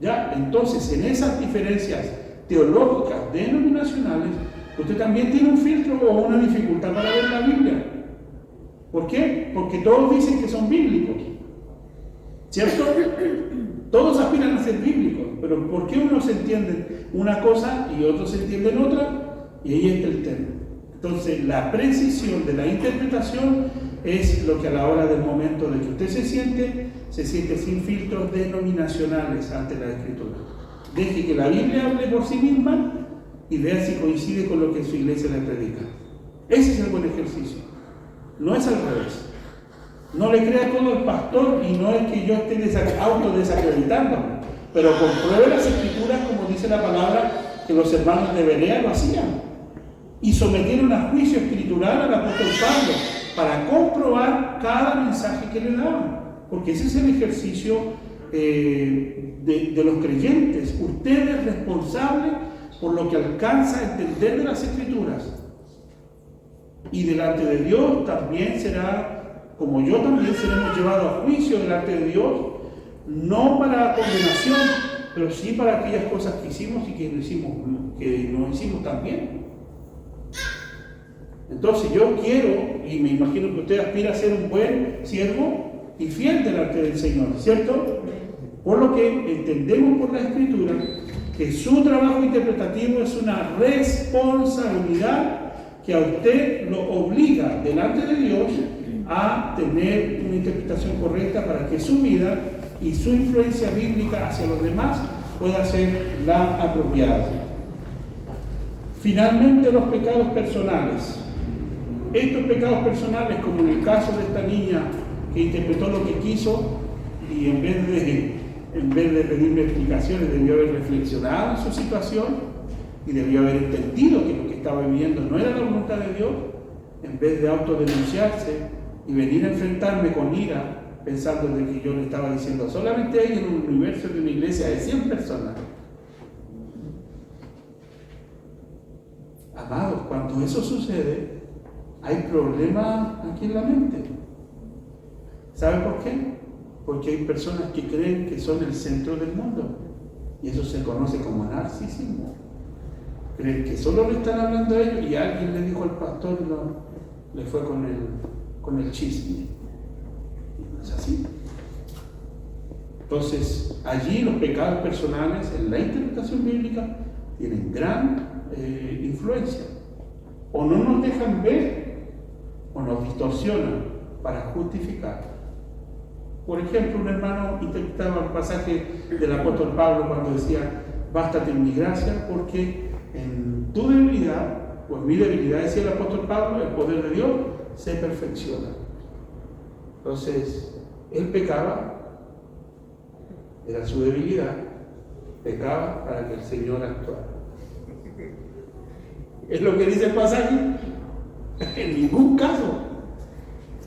¿Ya? Entonces, en esas diferencias teológicas denominacionales, usted también tiene un filtro o una dificultad para ver la Biblia. ¿Por qué? Porque todos dicen que son bíblicos, ¿cierto? Todos aspiran a ser bíblicos, pero ¿por qué unos entienden una cosa y otros entienden otra? Y ahí está el tema. Entonces, la precisión de la interpretación es lo que a la hora del momento de que usted se siente sin filtros denominacionales ante la Escritura. Deje que la Biblia hable por sí misma y vea si coincide con lo que su iglesia le predica. Ese es el buen ejercicio. No es al revés. No le crea todo al pastor, y no es que yo esté autodesacreditándome, pero compruebe las Escrituras, como dice la palabra, que los hermanos de Berea lo hacían. Y sometieron a juicio escritural al apóstol Pablo para comprobar cada mensaje que le daban. Porque ese es el ejercicio de los creyentes. Usted es responsable por lo que alcanza a entender de las Escrituras. Y delante de Dios también será, como yo también seremos llevados a juicio delante de Dios, no para condenación, pero sí para aquellas cosas que hicimos y que no hicimos tan bien. Entonces yo quiero, y me imagino que usted aspira a ser un buen siervo y fiel delante del Señor, ¿cierto? Por lo que entendemos por la Escritura que su trabajo interpretativo es una responsabilidad que a usted lo obliga delante de Dios a tener una interpretación correcta para que su vida y su influencia bíblica hacia los demás pueda ser la apropiada. Finalmente, los pecados personales. Estos pecados personales, como en el caso de esta niña que interpretó lo que quiso y en vez de pedirme explicaciones debió haber reflexionado en su situación y debió haber entendido que lo que estaba viviendo no era la voluntad de Dios, en vez de autodenunciarse y venir a enfrentarme con ira pensando de que yo le estaba diciendo solamente a ella en un universo de una iglesia de 100 personas. Amados, cuando eso sucede, hay problemas aquí en la mente. ¿Sabe por qué? Porque hay personas que creen que son el centro del mundo. Y eso se conoce como narcisismo. Creen que solo le están hablando a ellos y alguien le dijo al pastor y no, le fue con el chisme. No es así. Entonces, allí los pecados personales en la interpretación bíblica tienen gran influencia. O no nos dejan ver o nos distorsionan para justificar. Por ejemplo, un hermano interpretaba el pasaje del apóstol Pablo cuando decía: bástate en mi gracia, porque en tu debilidad, o en mi debilidad, decía el apóstol Pablo, el poder de Dios se perfecciona. Entonces, él pecaba, era su debilidad, pecaba para que el Señor actuara. ¿Es lo que dice el pasaje? En ningún caso.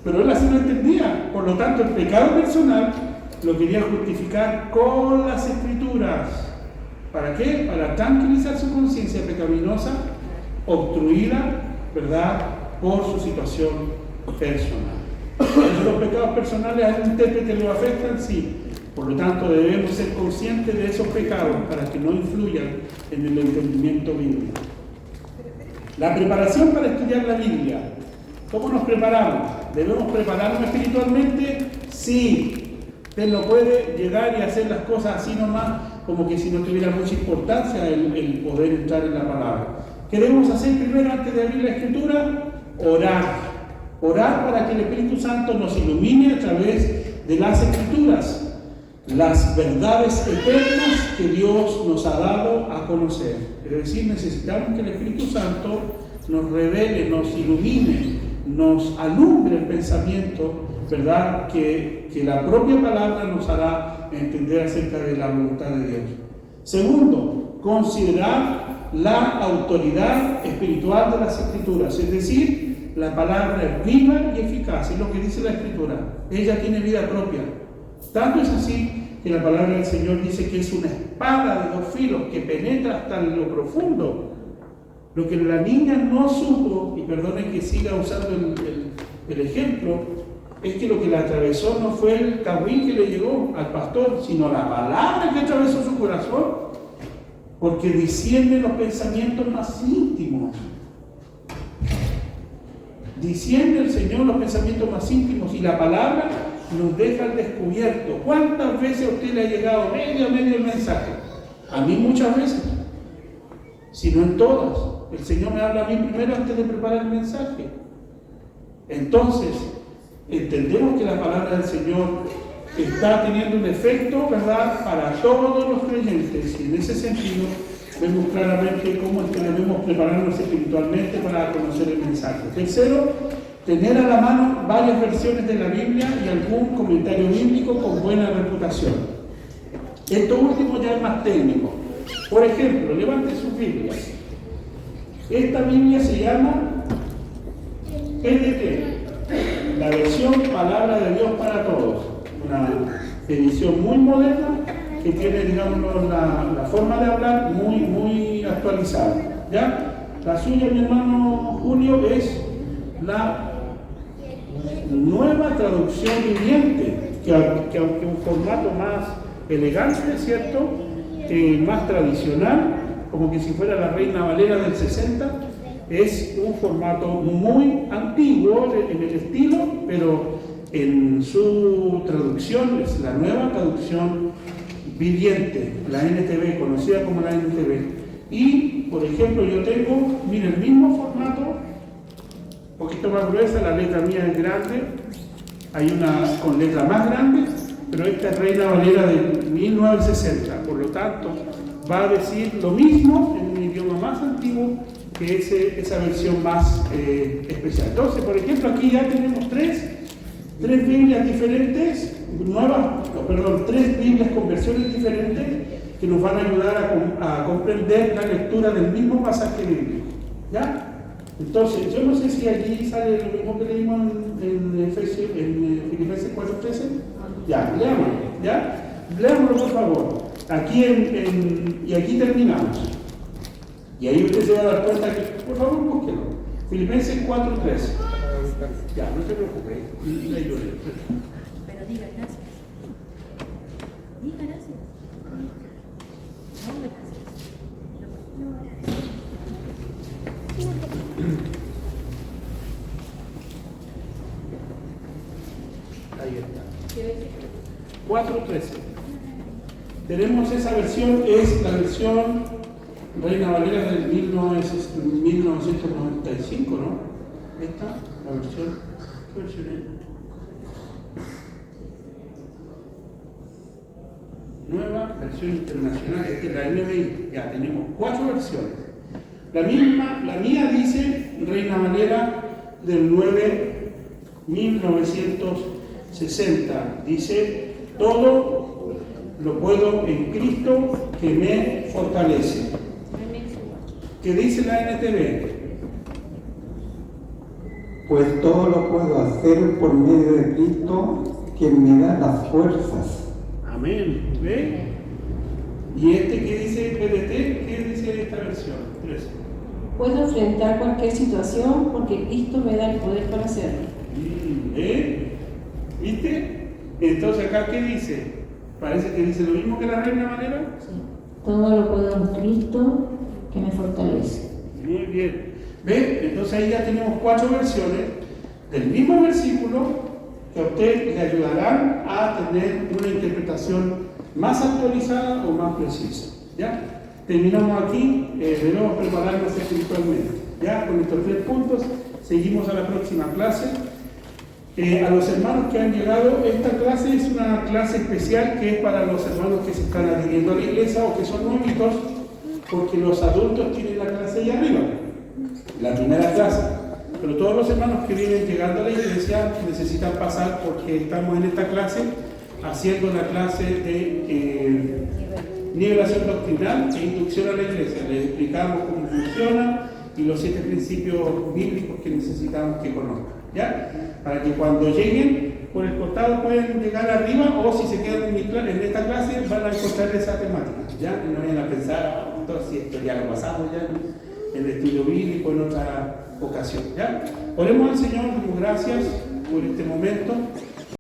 Pero él así lo entendía. Por lo tanto, el pecado personal lo quería justificar con las Escrituras. ¿Para qué? Para tranquilizar su conciencia pecaminosa, obstruida, ¿verdad?, por su situación personal. Entonces, los pecados personales a un intérprete lo afectan, sí. Por lo tanto, debemos ser conscientes de esos pecados para que no influyan en el entendimiento bíblico. La preparación para estudiar la Biblia. ¿Cómo nos preparamos? ¿Debemos prepararnos espiritualmente? Sí. Usted no puede llegar y hacer las cosas así nomás, como que si no tuviera mucha importancia el poder entrar en la palabra. ¿Qué debemos hacer primero antes de abrir la Escritura? Orar. Orar para que el Espíritu Santo nos ilumine a través de las Escrituras, las verdades eternas que Dios nos ha dado a conocer. Es decir, necesitamos que el Espíritu Santo nos revele, nos ilumine, nos alumbre el pensamiento, ¿verdad?, que la propia palabra nos hará entender acerca de la voluntad de Dios. Segundo, considerar la autoridad espiritual de las Escrituras, es decir, la palabra es viva y eficaz, es lo que dice la Escritura. Ella tiene vida propia. Tanto es así que la palabra del Señor dice que es una espada de dos filos que penetra hasta lo profundo. Lo que la niña no supo, y perdonen que siga usando el ejemplo, es que lo que la atravesó no fue el cahuín que le llegó al pastor, sino la palabra que atravesó su corazón, porque discierne los pensamientos más íntimos. Discierne el Señor los pensamientos más íntimos, y la palabra nos deja al descubierto. ¿Cuántas veces a usted le ha llegado medio el mensaje? A mí muchas veces, si no en todas. El Señor me habla a mí primero antes de preparar el mensaje. Entonces, entendemos que la palabra del Señor está teniendo un efecto, ¿verdad?, para todos los creyentes, y en ese sentido vemos claramente cómo es que debemos prepararnos espiritualmente para conocer el mensaje. Tercero, tener a la mano varias versiones de la Biblia y algún comentario bíblico con buena reputación. Esto último ya es más técnico. Por ejemplo, levante sus Biblias. Esta Biblia se llama PDT, la versión Palabra de Dios para Todos, una edición muy moderna que tiene, digamos, la forma de hablar muy actualizada. ¿Ya? La suya, mi hermano Julio, es la nueva traducción viviente, que aunque un formato más elegante, ¿cierto?, más tradicional, como que si fuera la Reina Valera del 60, es un formato muy antiguo en el estilo, pero en su traducción es la nueva traducción viviente, la NTV, conocida como la NTV. Y, por ejemplo, yo tengo, mira, el mismo formato, un poquito más gruesa, la letra mía es grande, hay una con letra más grande, pero esta es Reina Valera de 1960, por lo tanto, va a decir lo mismo en un idioma más antiguo que esa versión más especial. Entonces, por ejemplo, aquí ya tenemos tres Biblias diferentes, tres Biblias con versiones diferentes que nos van a ayudar a comprender la lectura del mismo pasaje bíblico. ¿Ya? Entonces, yo no sé si allí sale lo mismo que leímos en Filipenses 4:13. Ya, leámoslo, ¿ya? Leámoslo, por favor. Aquí y aquí terminamos. Y ahí usted se va a dar cuenta que, por favor, búsquelo. Filipenses 4:13. Ya, no se preocupe. Le ayude. Pero diga gracias. Diga gracias. No, gracias. Ahí está. 4:13. Tenemos esa versión, es la versión Reina Valera del 1995, ¿no? Esta, la versión. ¿Qué versión es? Nueva versión internacional, esta es la NBI. Ya tenemos 4 versiones. La mía dice Reina Valera del 1960. Dice, todo lo puedo en Cristo que me fortalece. ¿Qué dice la NTV? Pues todo lo puedo hacer por medio de Cristo que me da las fuerzas. Amén. ¿Ve? ¿Y qué dice PDT? ¿Qué dice esta versión? 13. Puedo enfrentar cualquier situación porque Cristo me da el poder para hacerlo. ¿Viste? Entonces acá, ¿qué dice? Parece que dice lo mismo que la Reina Valera. Sí. Todo lo puedo en Cristo que me fortalece. Muy bien. ¿Ve? Entonces ahí ya tenemos 4 versiones del mismo versículo que a usted le ayudarán a tener una interpretación más actualizada o más precisa. ¿Ya? Terminamos aquí, debemos prepararnos espiritualmente. ¿Ya? Con estos 3 puntos, seguimos a la próxima clase. A los hermanos que han llegado, esta clase es una clase especial que es para los hermanos que se están adhiriendo a la iglesia o que son nuevitos, porque los adultos tienen la clase allá arriba, la primera clase. Pero todos los hermanos que vienen llegando a la iglesia necesitan pasar porque estamos en esta clase haciendo la clase de nivelación doctrinal e inducción a la iglesia. Les explicamos cómo funciona y los 7 principios bíblicos que necesitamos que conozcan, ¿ya? Para que cuando lleguen por el costado pueden llegar arriba, o si se quedan en esta clase van a encontrar esa temática, ¿ya? Y no vayan a pensar, entonces si esto ya lo pasamos ya en el estudio bíblico en otra ocasión, ¿ya? Oremos al Señor, damos gracias por este momento.